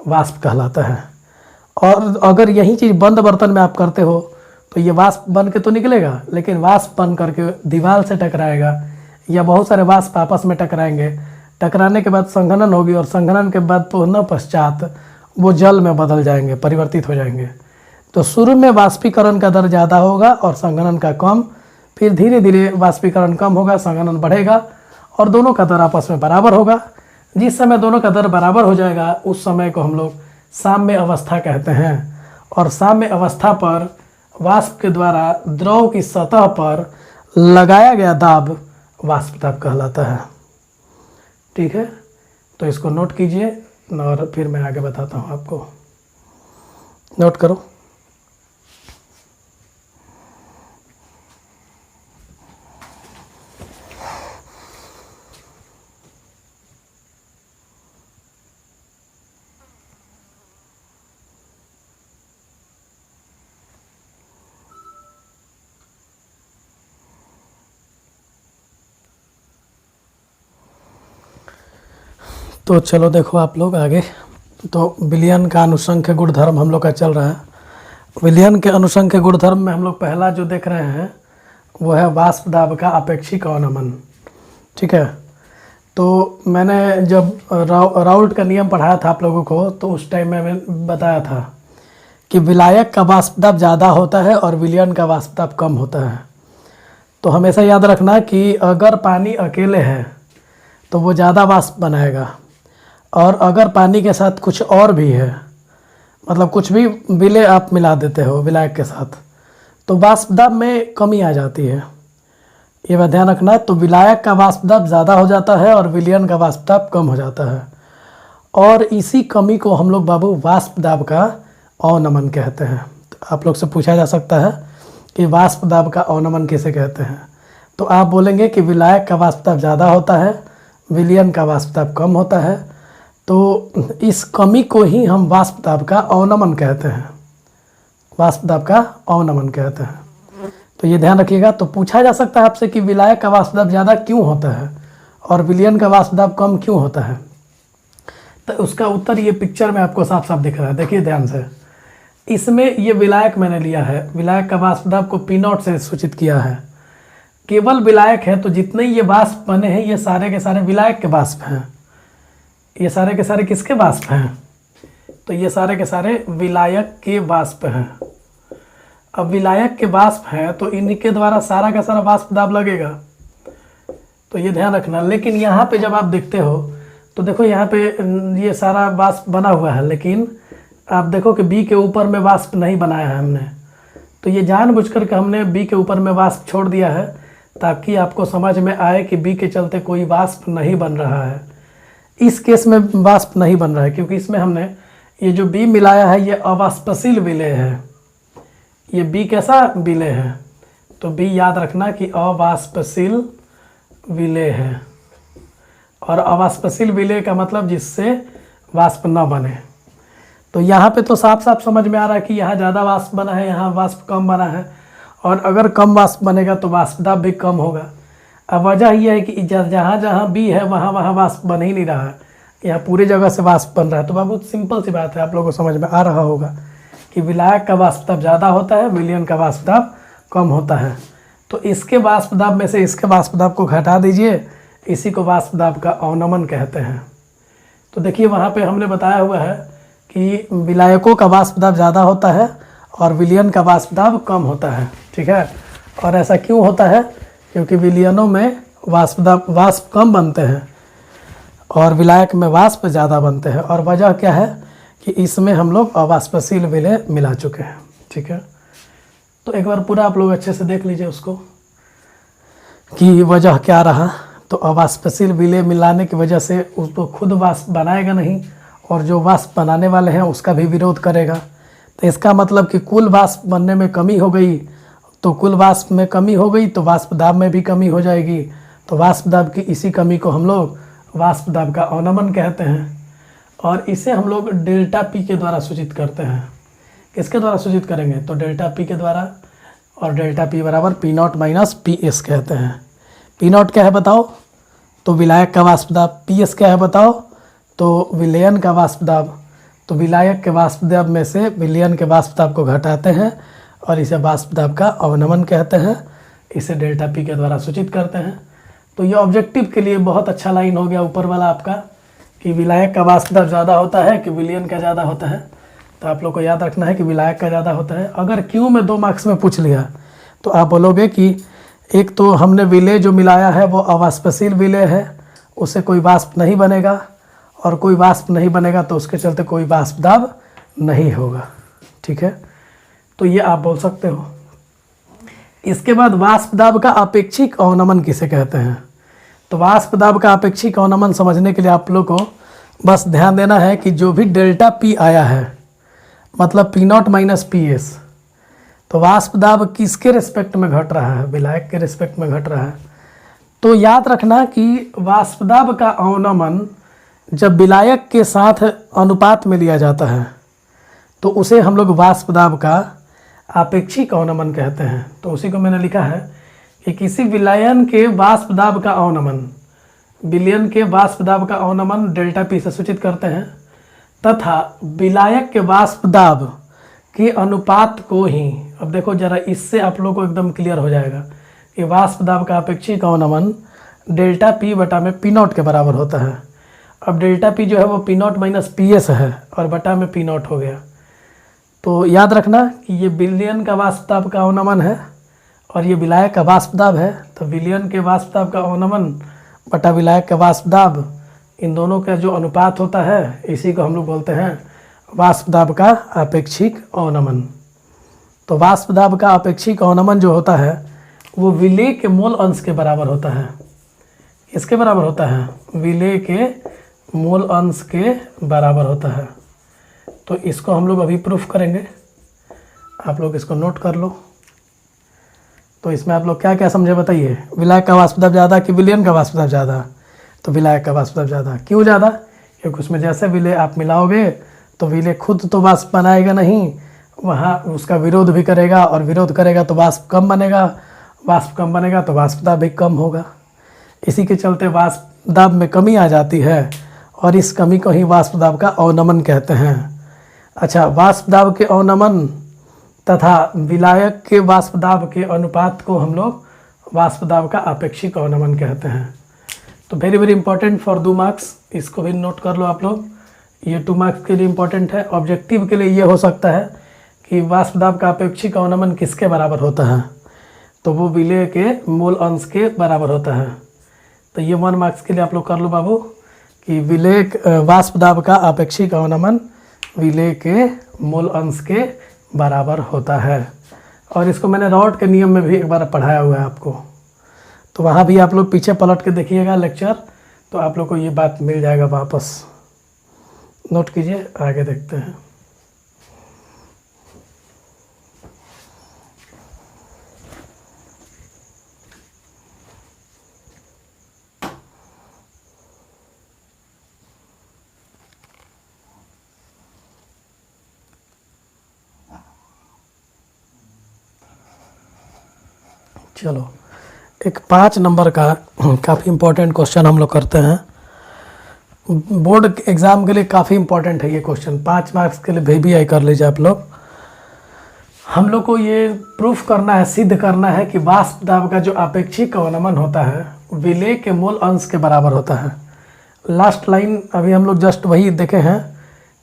वाष्प कहलाता है। और अगर यही चीज़ बंद बर्तन में आप करते हो तो ये वाष्प बन के तो निकलेगा, लेकिन वाष्प बन करके दीवार से टकराएगा या बहुत सारे वाष्प आपस में टकराएंगे। टकराने के बाद संघनन होगी और संघनन के बाद पुनः पश्चात वो जल में बदल जाएंगे, परिवर्तित हो जाएंगे। तो शुरू में वाष्पीकरण का दर ज़्यादा होगा और संघनन का कम, फिर धीरे धीरे वाष्पीकरण कम होगा, संघनन बढ़ेगा और दोनों का दर आपस में बराबर होगा। जिस समय दोनों का दर बराबर हो जाएगा उस समय को हम लोग साम्य अवस्था कहते हैं। और साम्य अवस्था पर वाष्प के द्वारा द्रव की सतह पर लगाया गया दाब वाष्प दाब कहलाता है। ठीक है, तो इसको नोट कीजिए और फिर मैं आगे बताता हूँ आपको। नोट करो। तो चलो देखो आप लोग आगे। तो विलयन का अनुसंख्य गुणधर्म हम लोग का चल रहा है। विलयन के अनुसंख्य गुणधर्म में हम लोग पहला जो देख रहे हैं वो है वाष्प दाब का अपेक्षिक अवनमन। ठीक है, तो मैंने जब राउल्ट का नियम पढ़ाया था आप लोगों को तो उस टाइम में मैंने बताया था कि विलायक का वाष्प दाब ज़्यादा होता है और विलयन का वाष्प दाब कम होता है। तो हमेशा याद रखना कि अगर पानी अकेले है तो वो ज़्यादा वाष्प बनाएगा और अगर पानी के साथ कुछ और भी है, मतलब कुछ भी विलय आप मिला देते हो विलायक के साथ, तो वाष्प दाब में कमी आ जाती है। ये बात ध्यान रखना। तो विलायक का वाष्प दाब ज़्यादा हो जाता है और विलयन का वाष्प दाब कम हो जाता है और इसी कमी को हम लोग बाबू वाष्प दाब का अवनमन कहते हैं। तो आप लोग से पूछा जा सकता है कि वाष्प दाब का अवनमन किसे कहते हैं, तो आप बोलेंगे कि विलायक का वाष्प दाब ज़्यादा होता है, विलयन का वाष्प दाब कम होता है। तो इस कमी को ही हम वाष्प दाब का अवनमन कहते हैं, वाष्प दाब का अवनमन कहते हैं। तो ये ध्यान रखिएगा। तो पूछा जा सकता है आपसे कि विलायक का वाष्प दाब ज़्यादा क्यों होता है और विलयन का वाष्प दाब कम क्यों होता है, तो उसका उत्तर ये पिक्चर में आपको साफ साफ दिख रहा है। देखिए ध्यान से, इसमें ये विलायक मैंने लिया है, विलायक का वाष्प दाब को P0 से सूचित किया है। केवल विलायक है तो जितने ये वाष्प बने हैं ये सारे के सारे विलायक के वाष्प हैं। ये सारे के सारे किसके वाष्प हैं, तो ये सारे के सारे विलायक के वाष्प हैं। अब विलायक के वाष्प हैं तो इनके द्वारा सारा का सारा वाष्प दाब लगेगा, तो ये ध्यान रखना। लेकिन यहाँ पे जब आप देखते हो तो देखो यहाँ पे ये सारा वाष्प बना हुआ है, लेकिन आप देखो कि बी के ऊपर में वाष्प नहीं बनाया है हमने। तो ये जानबूझकर के हमने बी के ऊपर में वाष्प छोड़ दिया है ताकि आपको समझ में आए कि बी के चलते कोई वाष्प नहीं बन रहा है। इस केस में वाष्प नहीं बन रहा है क्योंकि इसमें हमने ये जो बी मिलाया है ये अवाष्पशील विलेय है। ये बी कैसा विलेय है, तो बी याद रखना कि अवाष्पशील विलेय है। और अवाष्पशील विलेय का मतलब जिससे वाष्प न बने। तो यहाँ पे तो साफ साफ समझ में आ रहा है कि यहाँ ज़्यादा वाष्प बना है, यहाँ वाष्प कम बना है, और अगर कम वाष्प बनेगा तो वाष्प दाब भी कम होगा। अब वजह यह है कि जहाँ जहाँ बी है वहाँ वहाँ वाष्प बन ही नहीं रहा है, यहाँ पूरी जगह से वाष्प बन रहा है। तो बाबू सिंपल सी बात है, आप लोगों को समझ में आ रहा होगा कि विलायक का वाष्प दाब ज़्यादा होता है, विलयन का वाष्प दाब कम होता है। तो इसके वाष्प दाब में से इसके वाष्प दाब को घटा दीजिए, इसी को वाष्प दाब का अवनमन कहते हैं। तो देखिए वहाँ पे हमने बताया हुआ है कि विलायकों का वाष्प दाब ज़्यादा होता है और विलयन का वाष्प दाब कम होता है, ठीक है। और ऐसा क्यों होता है? क्योंकि विलयनों में वाष्प कम बनते हैं और विलायक में वाष्प ज़्यादा बनते हैं। और वजह क्या है कि इसमें हम लोग अवाष्पशील विलय मिला चुके हैं, ठीक है। तो एक बार पूरा आप लोग अच्छे से देख लीजिए उसको कि वजह क्या रहा। तो अवाष्पशील विलय मिलाने की वजह से उसको खुद वाष्प बनाएगा नहीं, और जो वाष्प बनाने वाले हैं उसका भी विरोध करेगा। तो इसका मतलब कि कुल वाष्प बनने में कमी हो गई, तो कुल वाष्प में कमी हो गई तो वाष्प दाब में भी कमी हो जाएगी। तो वाष्प दाब की इसी कमी को हम लोग वाष्प दाब का अवनमन कहते हैं, और इसे हम लोग डेल्टा पी के द्वारा सूचित करते हैं। किसके द्वारा सूचित करेंगे? तो डेल्टा पी के द्वारा, और डेल्टा पी बराबर P not minus P S कहते हैं। पी नॉट क्या है बताओ? तो विलायक का वाष्प दाब। पी एस क्या है बताओ? तो विलयन का वाष्प दाब। तो विलायक के वाष्प दाब में से विलयन के वाष्प दाब को घटाते हैं और इसे वाष्प दाब का अवनमन कहते हैं। इसे डेल्टा पी के द्वारा सूचित करते हैं। तो ये ऑब्जेक्टिव के लिए बहुत अच्छा लाइन हो गया ऊपर वाला आपका, कि विलायक का वाष्प दाब ज़्यादा होता है कि विलयन का ज़्यादा होता है। तो आप लोग को याद रखना है कि विलायक का ज़्यादा होता है। अगर क्यों में 2 मार्क्स में पूछ लिया तो आप बोलोगे कि एक तो हमने विलय जो मिलाया है वो अवाष्पशील विलय है, उससे कोई वाष्प नहीं बनेगा, और कोई वाष्प नहीं बनेगा तो उसके चलते कोई वाष्प दाब नहीं होगा, ठीक है। तो ये आप बोल सकते हो। इसके बाद वाष्प दाब का अपेक्षिक अवनमन किसे कहते हैं? तो वाष्प दाब का अपेक्षिक अवनमन समझने के लिए आप लोग को बस ध्यान देना है कि जो भी डेल्टा पी आया है, मतलब P not minus P S, तो वाष्प दाब किसके रिस्पेक्ट में घट रहा है? विलायक के रिस्पेक्ट में घट रहा है। तो याद रखना कि वाष्प दाब का अवनमन जब विलायक के साथ अनुपात में लिया जाता है तो उसे हम लोग वाष्प दाब का आपेक्षिक अवनमन कहते हैं। तो उसी को मैंने लिखा है कि किसी विलयन के वाष्प दाब का अवनमन, विलयन के वाष्प दाब का अवनमन डेल्टा पी से सूचित करते हैं, तथा विलायक के वाष्प दाब के अनुपात को ही, अब देखो जरा इससे आप लोग को एकदम क्लियर हो जाएगा कि वाष्प दाब का अपेक्षिक अवनमन डेल्टा पी बटा में पी नॉट के बराबर होता है। अब डेल्टा पी जो है वो P not minus P S है और बटा में पी नॉट हो गया। तो याद रखना कि ये विलयन का वाष्प दाब का अवनमन है और ये विलायक का वाष्प दाब है। तो विलयन के वाष्प दाब का अवनमन बटा विलायक का वाष्प दाब, इन दोनों का जो अनुपात होता है इसी को हम लोग बोलते हैं वाष्प दाब का अपेक्षिक अवनमन। तो वाष्प दाब का अपेक्षिक अवनमन जो होता है वो विलेय के मोल अंश के बराबर होता है। इसके बराबर होता है? विलेय के मोल अंश के बराबर होता है। तो इसको हम लोग अभी प्रूफ करेंगे, आप लोग इसको नोट कर लो। तो इसमें आप लोग क्या क्या समझे बताइए? विलायक का वाष्प दाब ज़्यादा कि विलयन का वाष्प दाब ज़्यादा? तो विलायक का वाष्प दाब ज़्यादा। क्यों ज़्यादा? क्योंकि उसमें जैसे विलय आप मिलाओगे तो विलय खुद तो वाष्प बनाएगा नहीं, वहाँ उसका विरोध भी करेगा, और विरोध करेगा तो वाष्प कम बनेगा, वाष्प कम बनेगा तो वाष्प दाब भी कम होगा। इसी के चलते वाष्प दाब में कमी आ जाती है और इस कमी को ही वाष्प दाब का अवनमन कहते हैं। अच्छा, वाष्प दाब के अवनमन तथा विलायक के वाष्प दाब के अनुपात को हम लोग वाष्प दाब का आपेक्षिक अवनमन कहते हैं। तो very very important for 2 marks, इसको भी नोट कर लो आप लोग। ये 2 मार्क्स के लिए इंपॉर्टेंट है। ऑब्जेक्टिव के लिए ये हो सकता है कि वाष्प दाब का अपेक्षिक अवनमन किसके बराबर होता है? तो वो विलेय के मोल अंश के बराबर होता है। तो ये 1 मार्क्स के लिए आप लोग कर लो बाबू कि विलेय वाष्प दाब का अपेक्षिक अवनमन विलेय के मोल अंश के बराबर होता है। और इसको मैंने रॉड के नियम में भी एक बार पढ़ाया हुआ है आपको, तो वहाँ भी आप लोग पीछे पलट के देखिएगा लेक्चर, तो आप लोग को ये बात मिल जाएगा वापस। नोट कीजिए, आगे देखते हैं। चलो एक 5 नंबर का काफ़ी इम्पोर्टेंट क्वेश्चन हम लोग करते हैं। बोर्ड एग्ज़ाम के लिए काफ़ी इम्पोर्टेंट है ये क्वेश्चन, 5 मार्क्स के लिए भी कर लीजिए आप लोग। हम लोग को ये प्रूफ करना है, सिद्ध करना है कि वाष्प दाब का जो अपेक्षिक अवनमन होता है विलेय के मूल अंश के बराबर होता है। लास्ट लाइन अभी हम लोग जस्ट वही देखे हैं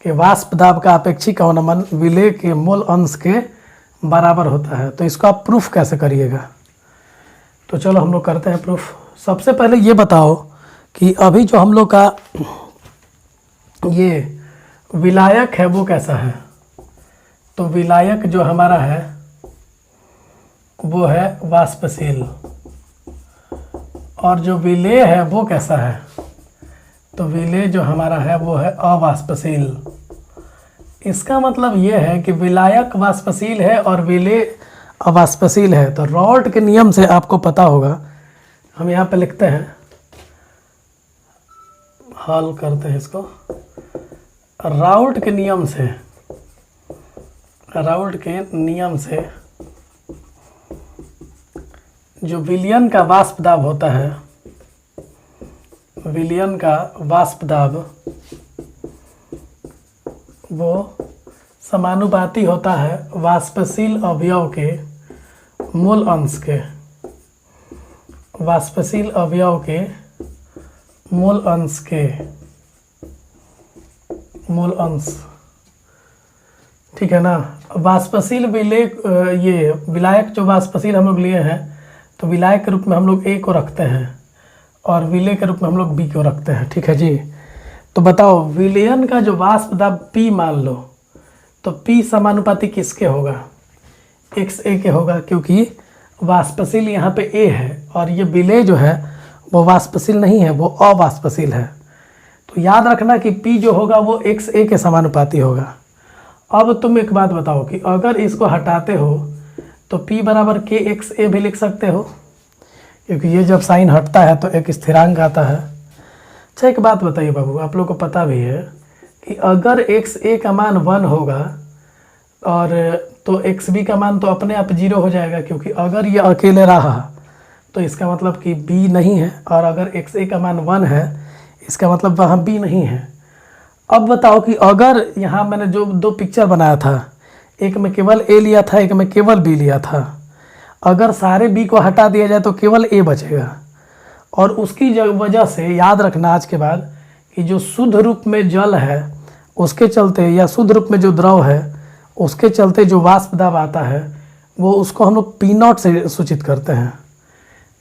कि वाष्प दाब का अपेक्षिक अवनमन विलेय के मूल अंश के बराबर होता है। तो इसको आप प्रूफ कैसे करिएगा? तो चलो हम लोग करते हैं प्रूफ। सबसे पहले ये बताओ कि अभी जो हम लोग का ये विलायक है वो कैसा है? तो विलायक जो हमारा है वो है वाष्पशील, और जो विलेय है वो कैसा है? तो विलेय जो हमारा है वो है अवाष्पशील। इसका मतलब ये है कि विलायक वाष्पशील है और विलेय अवाष्पशील है। तो रॉल्ट के नियम से आपको पता होगा, हम यहाँ पे लिखते हैं, हल करते हैं इसको। राउल्ट के नियम से, राउल्ट के नियम से जो विलयन का वाष्प दाब होता है, विलयन का वाष्प दाब वो समानुपाती होता है वाष्पशील अवयव के मूल अंश के, वाष्पशील अवयव के मूल अंश के मूल अंश, ठीक है ना। वाष्पशील विलेय, ये विलायक जो वाष्पशील हम लोग लिए हैं तो विलायक के रूप में हम लोग ए को रखते हैं और विलेय के रूप में हम लोग बी को रखते हैं, ठीक है जी। तो बताओ विलयन का जो वाष्प दाब पी मान लो, तो पी समानुपाती किसके होगा? एक्स ए के होगा, क्योंकि वाष्पशील यहाँ पे ए है और ये विलेय जो है वो वाष्पशील नहीं है, वो अवाष्पशील है। तो याद रखना कि पी जो होगा वो एक्स ए के समानुपाती होगा। अब तुम एक बात बताओ कि अगर इसको हटाते हो तो P बराबर के एक्स ए भी लिख सकते हो, क्योंकि ये जब साइन हटता है तो एक स्थिरांक आता है। अच्छा एक बात बताइए बाबू, आप लोग को पता भी है कि अगर एक्स ए का मान 1 होगा और तो एक्स बी का मान तो अपने आप 0 हो जाएगा, क्योंकि अगर ये अकेले रहा तो इसका मतलब कि बी नहीं है, और अगर एक्स ए का मान 1 है इसका मतलब वहाँ बी नहीं है। अब बताओ कि अगर यहाँ मैंने जो 2 पिक्चर बनाया था, एक में केवल ए लिया था, एक में केवल बी लिया था, अगर सारे बी को हटा दिया जाए तो केवल ए बचेगा। और उसकी वजह से याद रखना आज के बाद कि जो शुद्ध रूप में जल है उसके चलते, या शुद्ध रूप में जो द्रव है उसके चलते जो वाष्प दाब आता है वो उसको हम लोग P0 से सूचित करते हैं।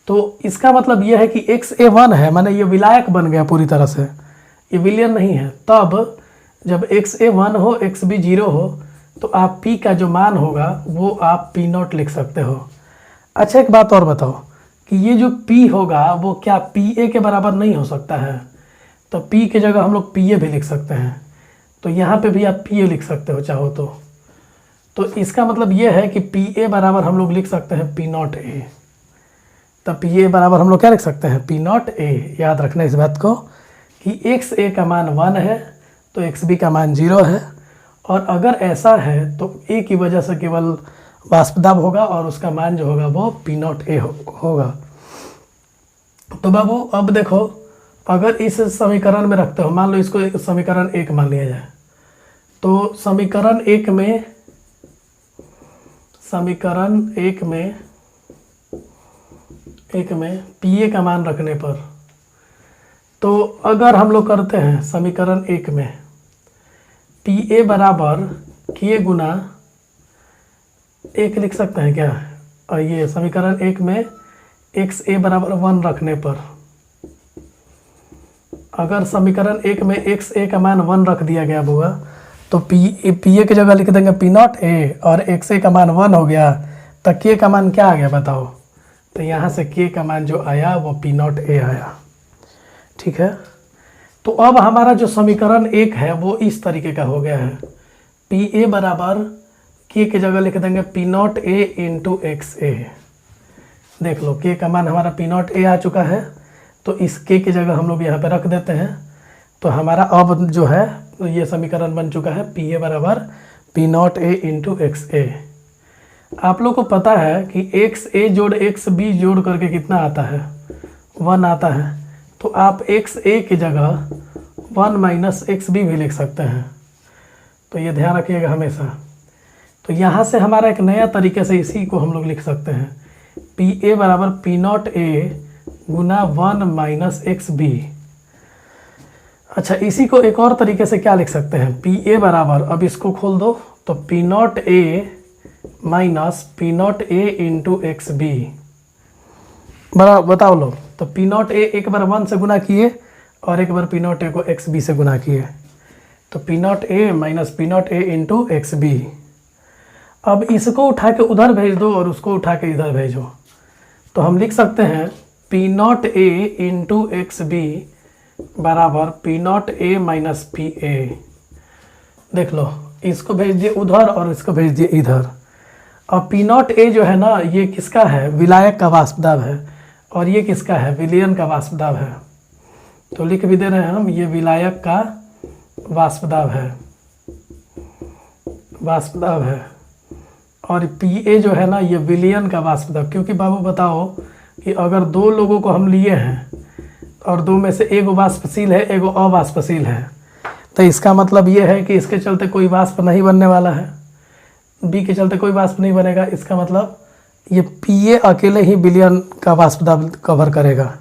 तो इसका मतलब यह है कि एक्स ए 1 है, माने ये विलायक बन गया पूरी तरह से, ये विलयन नहीं है। तब जब एक्स ए 1 हो एक्स बी 0 हो तो आप P का जो मान होगा वो आप P0 लिख सकते हो। अच्छा एक बात और बताओ कि ये जो P होगा वो क्या PA के बराबर नहीं हो सकता है? तो P के जगह हम लोग PA भी लिख सकते हैं, तो यहाँ पे भी आप PA लिख सकते हो चाहो तो इसका मतलब ये है कि PA बराबर हम लोग लिख सकते हैं P0A। तब PA बराबर हम लोग क्या लिख सकते हैं? P0A। याद रखना इस बात को कि एक्स ए का मान 1 है तो एक्स बी का मान 0 है, और अगर ऐसा है तो ए की वजह से केवल वाष्प दाब होगा और उसका मान जो होगा वो P0A होगा। तो बाबू अब देखो, अगर इस समीकरण में रखते हो, मान लो इसको समीकरण 1 मान लिया जाए, तो समीकरण 1 में PA का मान रखने पर, तो अगर हम लोग करते हैं समीकरण 1 में PA बराबर K गुना 1 लिख सकते हैं क्या? और ये समीकरण 1 में XA बराबर 1 रखने पर, अगर समीकरण 1 में XA का मान 1 रख दिया गया होगा तो PA की जगह लिख देंगे P0A, और XA का मान 1 हो गया तो K का मान क्या आ गया बताओ? तो यहाँ से K का मान जो आया वो P0A आया, ठीक है। तो अब हमारा जो समीकरण 1 है वो इस तरीके का हो गया है, PA बराबर K की जगह लिख देंगे P0A इंटू XA। देख लो K का मान हमारा P0A आ चुका है, तो इस K की जगह हम लोग यहाँ पे रख देते हैं। तो हमारा अब जो है तो ये समीकरण बन चुका है PA बराबर P0A इंटू XA। आप लोग को पता है कि एक्स ए जोड़ एक्स बी जोड़ करके कितना आता है, 1 आता है। तो आप एक्स ए की जगह 1 माइनस एक्स बी भी लिख सकते हैं। तो ये ध्यान रखिएगा हमेशा। तो यहाँ से हमारा एक नया तरीके से इसी को हम लोग लिख सकते हैं, पी ए बराबर पी नॉट ए गुना 1 माइनस एक्स बी। अच्छा, इसी को एक और तरीके से क्या लिख सकते हैं, पी ए बराबर, अब इसको खोल दो तो P not A minus P not A into X B. बताओ लो, तो पी नॉट ए एक बार 1 से गुना किए और एक बार पी नॉट ए को एक्स बी से गुना किए, तो P not A minus P not A into X B. अब इसको उठा के उधर भेज दो और उसको उठा के इधर भेजो, तो हम लिख सकते हैं P not A into X B बराबर P not A minus P A. देख लो, इसको भेज दिए उधर और इसको भेज दिए इधर। अब पी नॉट ए जो है ना, ये किसका है, विलायक का वाष्प दाब है, और ये किसका है, विलयन का वाष्प दाब है। तो लिख भी दे रहे हैं हम, ये विलायक का वाष्प दाब है, वाष्प दाब है। और पी ए जो है ना, ये विलयन का वाष्प दाब। क्योंकि बाबू बताओ कि अगर 2 लोगों को हम लिए हैं और 2 में से एक वाष्पशील है, एक अवाष्पशील है, तो इसका मतलब ये है कि इसके चलते कोई वाष्प नहीं बनने वाला है, बी के चलते कोई वाष्प नहीं बनेगा। इसका मतलब ये पी ए अकेले ही विलयन का वाष्प दाब कवर करेगा,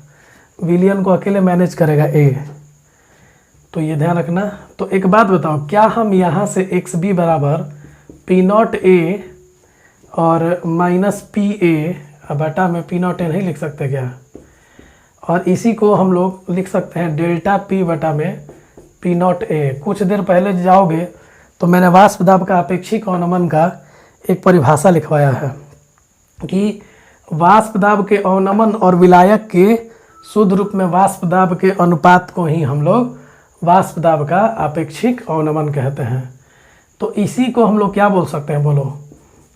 विलयन को अकेले मैनेज करेगा ए। तो ये ध्यान रखना। तो एक बात बताओ, क्या हम यहाँ से एक्स बी बराबर पी नॉट ए और माइनस पी ए बटा में पी नॉट ए नहीं लिख सकते क्या? और इसी को हम लोग लिख सकते हैं डेल्टा पी बटा में पी नॉट ए। कुछ देर पहले जाओगे तो मैंने वाष्प दाब का अपेक्षिक अवनमन का एक परिभाषा लिखवाया है कि वाष्प दाब के अवनमन और विलायक के शुद्ध रूप में वाष्प दाब के अनुपात को ही हम लोग वाष्प दाब का अपेक्षिक अवनमन कहते हैं। तो इसी को हम लोग क्या बोल सकते हैं, बोलो,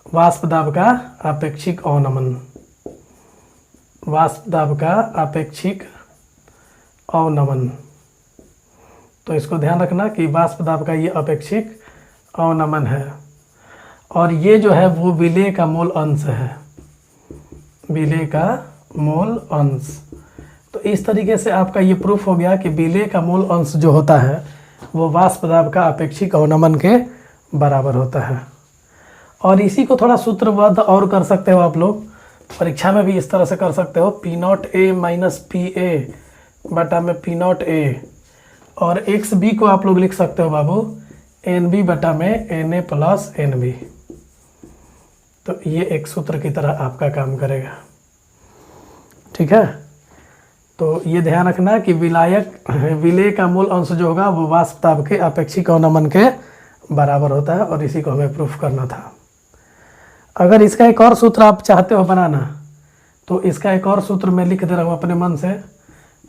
वाष्प दाब का अपेक्षिक अवनमन, वाष्प दाब का अपेक्षिक अवनमन। तो इसको ध्यान रखना कि वाष्प दाब का ये अपेक्षिक अवनमन है, और ये जो है वो विलेय का मूल अंश है, विलेय का मूल अंश। तो इस तरीके से आपका ये प्रूफ हो गया कि विलेय का मूल अंश जो होता है वो वाष्प दाब का अपेक्षिक अवनमन के बराबर होता है। और इसी को थोड़ा सूत्रबद्ध और कर सकते हो आप लोग, परीक्षा में भी इस तरह से कर सकते हो, P not A minus P ए बटा में पी नॉट ए, और एक्स बी को आप लोग लिख सकते हो बाबू एन बी बटा में N A plus N B. तो ये एक सूत्र की तरह आपका काम करेगा, ठीक है। तो ये ध्यान रखना कि विलेय का मूल अंश जो होगा वो वाष्प दाब के अपेक्षिक अवनमन के बराबर होता है, और इसी को हमें प्रूफ करना था। अगर इसका एक और सूत्र आप चाहते हो बनाना, तो इसका एक और सूत्र मैं लिख दे रहा हूँ अपने मन से,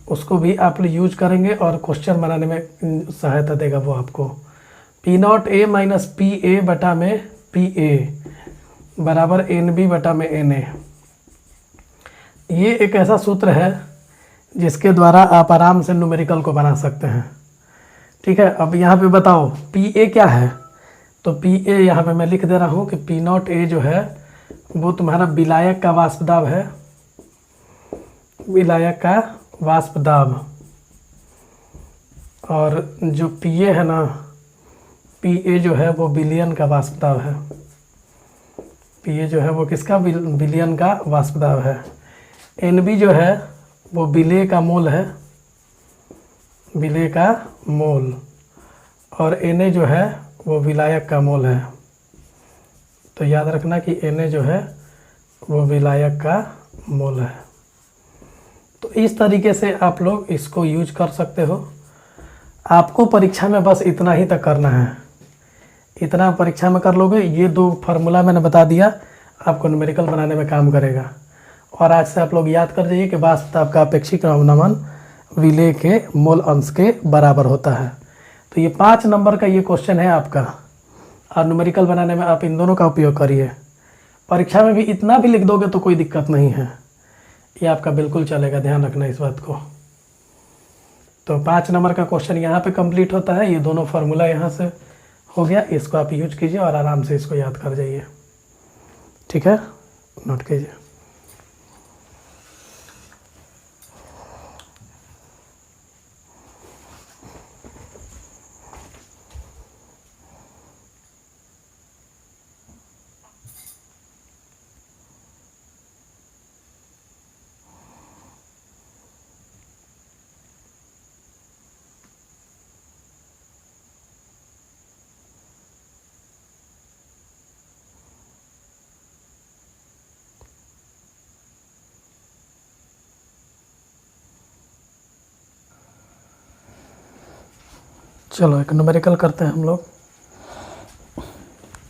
उसको भी आप यूज करेंगे और क्वेश्चन बनाने में सहायता देगा वो आपको। P not A minus P ए बटा में पी ए बराबर एन बी बटा में एन ए। ये एक ऐसा सूत्र है जिसके द्वारा आप आराम से न्यूमेरिकल को बना सकते हैं, ठीक है। अब यहाँ पे बताओ पी ए क्या है, तो पी ए यहाँ पे मैं लिख दे रहा हूँ कि पी नॉट ए जो है वो तुम्हारा विलायक का वाष्प दाब है, विलायक का वाष्प दाब। और जो पी ए है ना, पी ए जो है वो विलयन का वाष्प दाब है, पी ए जो है वो किसका, विलयन का वाष्प दाब है। एन बी जो है वो विलेय का मोल है, विलेय का मोल, और एन ए जो है वो विलायक का मोल है। तो याद रखना कि एन ए जो है वो विलायक का मोल है। तो इस तरीके से आप लोग इसको यूज कर सकते हो। आपको परीक्षा में बस इतना ही तक करना है, इतना परीक्षा में कर लोगे। ये 2 फार्मूला मैंने बता दिया, आपको न्यूमेरिकल बनाने में काम करेगा। और आज से आप लोग याद कर जाइए कि वाष्प दाब का अपेक्षिक अवनमन विलेय के मोल अंश के बराबर होता है। तो ये 5 नंबर का ये क्वेश्चन है आपका, और न्यूमेरिकल बनाने में आप इन दोनों का उपयोग करिए। परीक्षा में भी इतना भी लिख दोगे तो कोई दिक्कत नहीं है, ये आपका बिल्कुल चलेगा, ध्यान रखना इस बात को। तो 5 नंबर का क्वेश्चन यहाँ पे कंप्लीट होता है। ये दोनों फार्मूला यहाँ से हो गया, इसको आप यूज कीजिए और आराम से इसको याद कर जाइए, ठीक है, नोट कीजिए। चलो एक न्यूमेरिकल करते हैं हम लोग।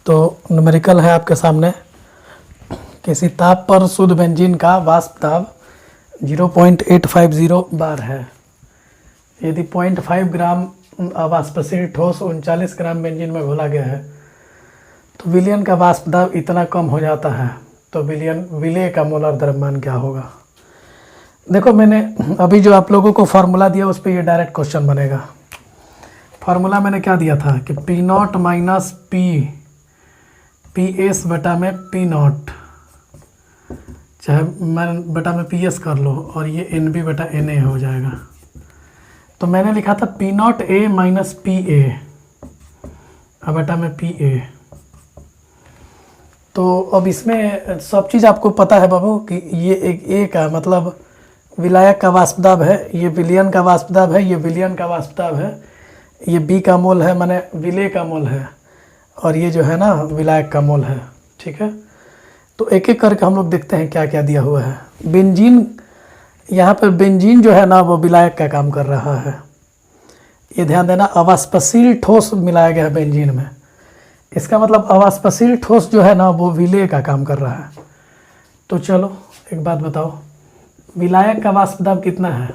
तो न्यूमेरिकल है आपके सामने, किसी ताप पर शुद्ध बेंजीन का वाष्प दाब 0.850 बार है। यदि 0.5 ग्राम अवाष्पशील ठोस 39 ग्राम बेंजीन में घोला गया है तो विलयन का वाष्प दाब इतना कम हो जाता है, तो विलय का मोलर द्रव्यमान क्या होगा। देखो मैंने अभी जो आप लोगों को फार्मूला दिया उस पर ये डायरेक्ट क्वेश्चन बनेगा। फार्मूला मैंने क्या दिया था कि P not minus P S बटा में पी नॉट, चाहे मैं बटा में पी एस कर लो, और ये एन बी बटा एन ए हो जाएगा। तो मैंने लिखा था P not A minus P ए बटा में पी ए। तो अब इसमें सब चीज़ आपको पता है बाबू कि ये एक ए का मतलब विलायक का वाष्प दाब है, ये विलयन का वाष्प दाब है, ये विलयन का वाष्प दाब है, ये बी का मोल है माने विलय का मोल है, और ये जो है ना विलायक का मोल है। ठीक है, तो एक एक करके हम लोग देखते हैं क्या क्या दिया हुआ है। बेंजीन, यहाँ पर बेंजीन जो है ना वो विलायक का काम कर रहा है। ये ध्यान देना, अवाष्पशील ठोस मिलाया गया है बेंजीन में, इसका मतलब अवाष्पशील ठोस जो है ना वो विलय का काम कर रहा है। तो चलो एक बात बताओ, विलायक का वाष्प दाब कितना है।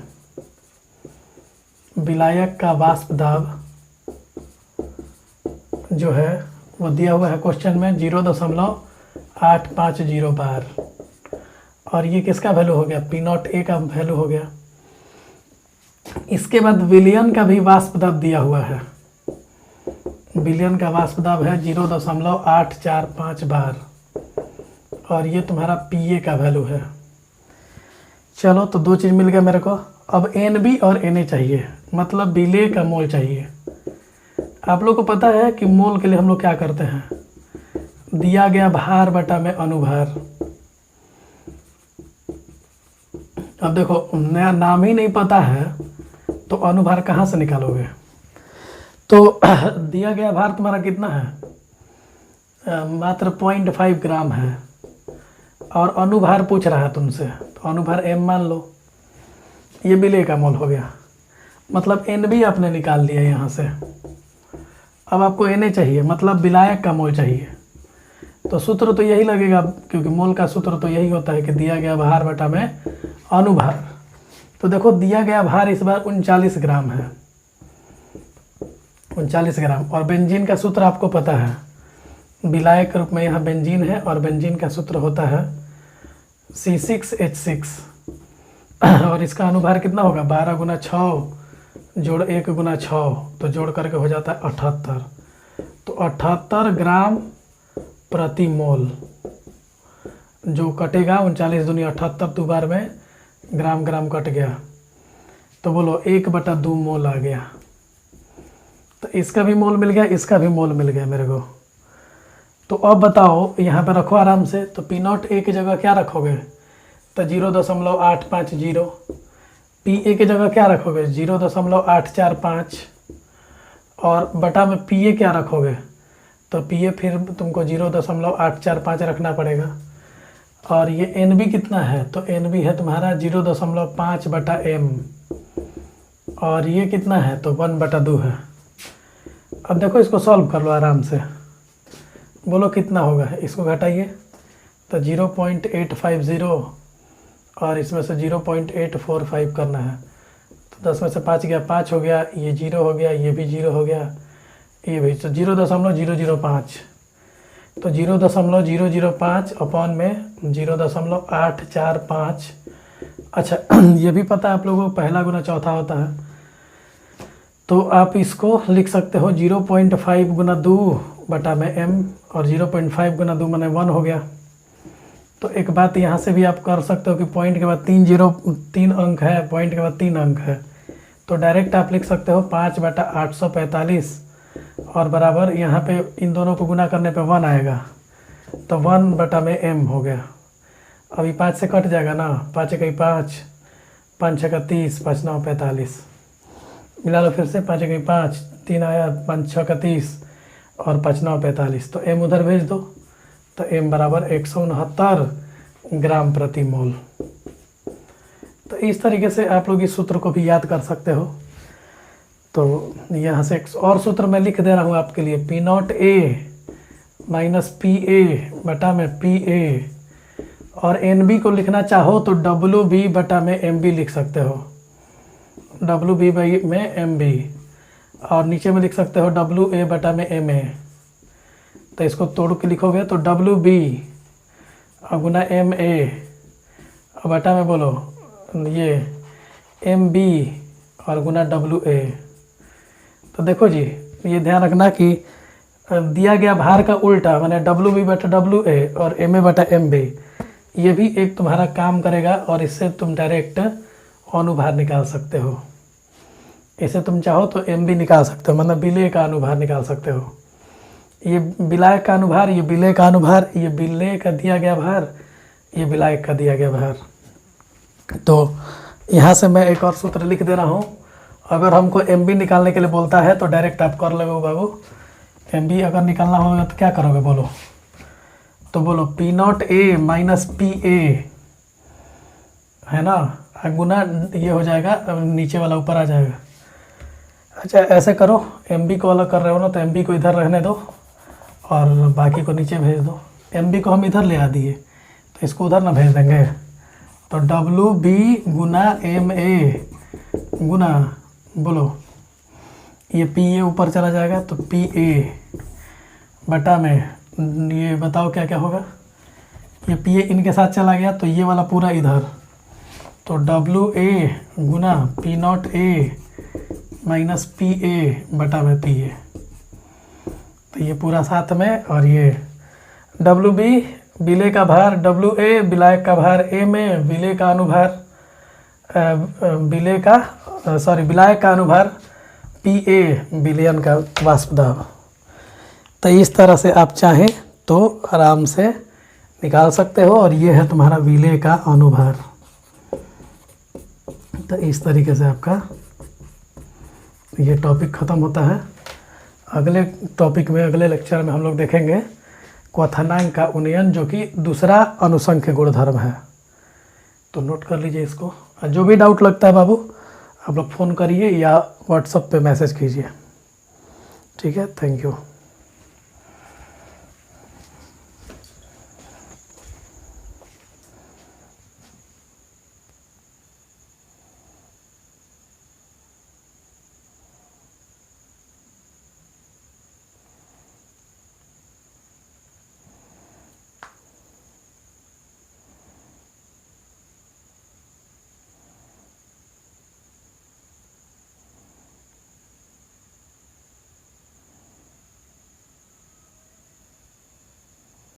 विलायक का वाष्प दाब जो है वो दिया हुआ है क्वेश्चन में 0.850 बार, और ये किसका वैल्यू हो गया, पी नॉट ए का वैल्यू हो गया। इसके बाद विलयन का भी वाष्प दाब दिया हुआ है, विलयन का वाष्प दाब है 0.845 बार, और ये तुम्हारा पी ए का वैल्यू है। चलो तो दो चीज़ मिल गया मेरे को। अब एन बी और एन ए चाहिए, मतलब विलय का मोल चाहिए। आप लोग को पता है कि मोल के लिए हम लोग क्या करते हैं, दिया गया भार बटा में अनुभार। अब देखो नया नाम ही नहीं पता है तो अनुभार कहाँ से निकालोगे। तो दिया गया भार तुम्हारा कितना है, मात्र 0.5 ग्राम है, और अनुभार पूछ रहा है तुमसे, तो अनुभार m मान लो, ये विलय का मोल हो गया, मतलब एन बी आपने निकाल लिया यहाँ से। अब आपको एन ए चाहिए, मतलब विलायक का मोल चाहिए। तो सूत्र तो यही लगेगा, क्योंकि मोल का सूत्र तो यही होता है कि दिया गया भार बटा में अनुभार। तो देखो दिया गया भार इस बार 39 ग्राम है, 39 ग्राम, और बेंजीन का सूत्र आपको पता है, विलायक के रूप में यहाँ बेंजीन है, और बेंजीन का सूत्र होता है C6H6, और इसका अनुभार कितना होगा 12 गुना 6 जोड़ 1 गुना 6, तो जोड़ करके हो जाता है 78। तो 78 ग्राम प्रति मोल जो कटेगा, 39 दूनी 78, दो बार में ग्राम ग्राम कट गया, तो बोलो 1/2 मोल आ गया। तो इसका भी मोल मिल गया, इसका भी मोल मिल गया मेरे को। तो अब बताओ यहाँ पे रखो आराम से, तो पी नॉट ए की जगह क्या रखोगे, तो 0.850, पी ए की जगह क्या रखोगे 0.845, और बटा में पी ए क्या रखोगे, तो पी ए फिर तुमको 0.845 रखना पड़ेगा। और ये एन बी कितना है, तो एन बी है तुम्हारा 0.5 बटा m, और ये कितना है, तो 1/2 है। अब देखो इसको सॉल्व कर लो आराम से, बोलो कितना होगा, इसको घटाइए, तो 0.850 और इसमें से 0.845 करना है, तो 10 में से 5 गया, 5 हो गया, ये 0 हो गया, ये भी 0 हो गया, ये भी, तो 0.005, तो 0.005 अपॉन में 0.845। अच्छा ये भी पता है आप लोगों को पहला गुना चौथा होता है, तो आप इसको लिख सकते हो 0.5 गुना 2 बटा में m, और 0.5 गुना 2 माने 1 हो गया, तो एक बात यहाँ से भी आप कर सकते हो कि पॉइंट के बाद 3 अंक है, पॉइंट के बाद 3 अंक है, तो डायरेक्ट आप लिख सकते हो 5/845 और बराबर यहाँ पे इन दोनों को गुना करने पे 1 आएगा, तो 1/m हो गया। अभी 5 से कट जाएगा ना, 5 1 5, 5 6 30, 5 9 45, मिला लो फिर से, 5 1 5, 3 आया, 5 6 30 और 5 9 45, तो m उधर भेज दो, तो m बराबर 169 ग्राम प्रति मोल। तो इस तरीके से आप लोग इस सूत्र को भी याद कर सकते हो। तो यहाँ से एक और सूत्र मैं लिख दे रहा हूँ आपके लिए, P0A माइनस PA बटा में PA, और NB को लिखना चाहो तो WB बटा में MB लिख सकते हो, WB में MB, और नीचे में लिख सकते हो WA बटा में MA। तो इसको तोड़ के लिखोगे तो WB और गुना MA और बटा में बोलो ये MB और गुना WA। तो देखो जी, ये ध्यान रखना कि दिया गया भार का उल्टा माने WB बटा WA और MA बटा MB, ये भी एक तुम्हारा काम करेगा और इससे तुम डायरेक्ट अनुभार निकाल सकते हो। इसे तुम चाहो तो MB निकाल सकते हो, मतलब विलेय का अनुभार निकाल सकते हो। ये विलायक का अनुभार, ये विलेय का अनुभार, ये विलेय का दिया गया भार, ये विलायक का दिया गया भार। तो यहाँ से मैं एक और सूत्र लिख दे रहा हूँ। अगर हमको MB निकालने के लिए बोलता है तो डायरेक्ट आप कर लोगे बाबू। MB अगर निकालना होगा तो क्या करोगे बोलो, तो बोलो P0A माइनस PA है ना, गुना ये हो जाएगा, नीचे वाला ऊपर आ जाएगा। अच्छा ऐसे करो, MB को अलग कर रहे हो ना, तो MB को इधर रहने दो और बाकी को नीचे भेज दो। MB को हम इधर ले आ दिए तो इसको उधर ना भेज देंगे, तो WB गुना MA गुना बोलो ये PA ऊपर चला जाएगा, तो PA बटा में ये बताओ क्या क्या होगा, ये PA इनके साथ चला गया तो ये वाला पूरा इधर, तो WA गुना P0A माइनस PA बटा में PA, तो ये पूरा साथ में, और ये WB विलेय का भार, WA विलायक का भार, MA विलेय का अनुभार, विलायक का अनुभार, PA विलयन का वाष्प दाब। तो इस तरह से आप चाहें तो आराम से निकाल सकते हो, और ये है तुम्हारा विलेय का अनुभार। तो इस तरीके से आपका ये टॉपिक ख़त्म होता है। अगले टॉपिक में, अगले लेक्चर में हम लोग देखेंगे क्वथनांक का उन्नयन, जो कि दूसरा अनुसंख्य गुणधर्म है। तो नोट कर लीजिए इसको। जो भी डाउट लगता है बाबू आप लोग फ़ोन करिए या व्हाट्सएप पे मैसेज कीजिए। ठीक है, थैंक यू।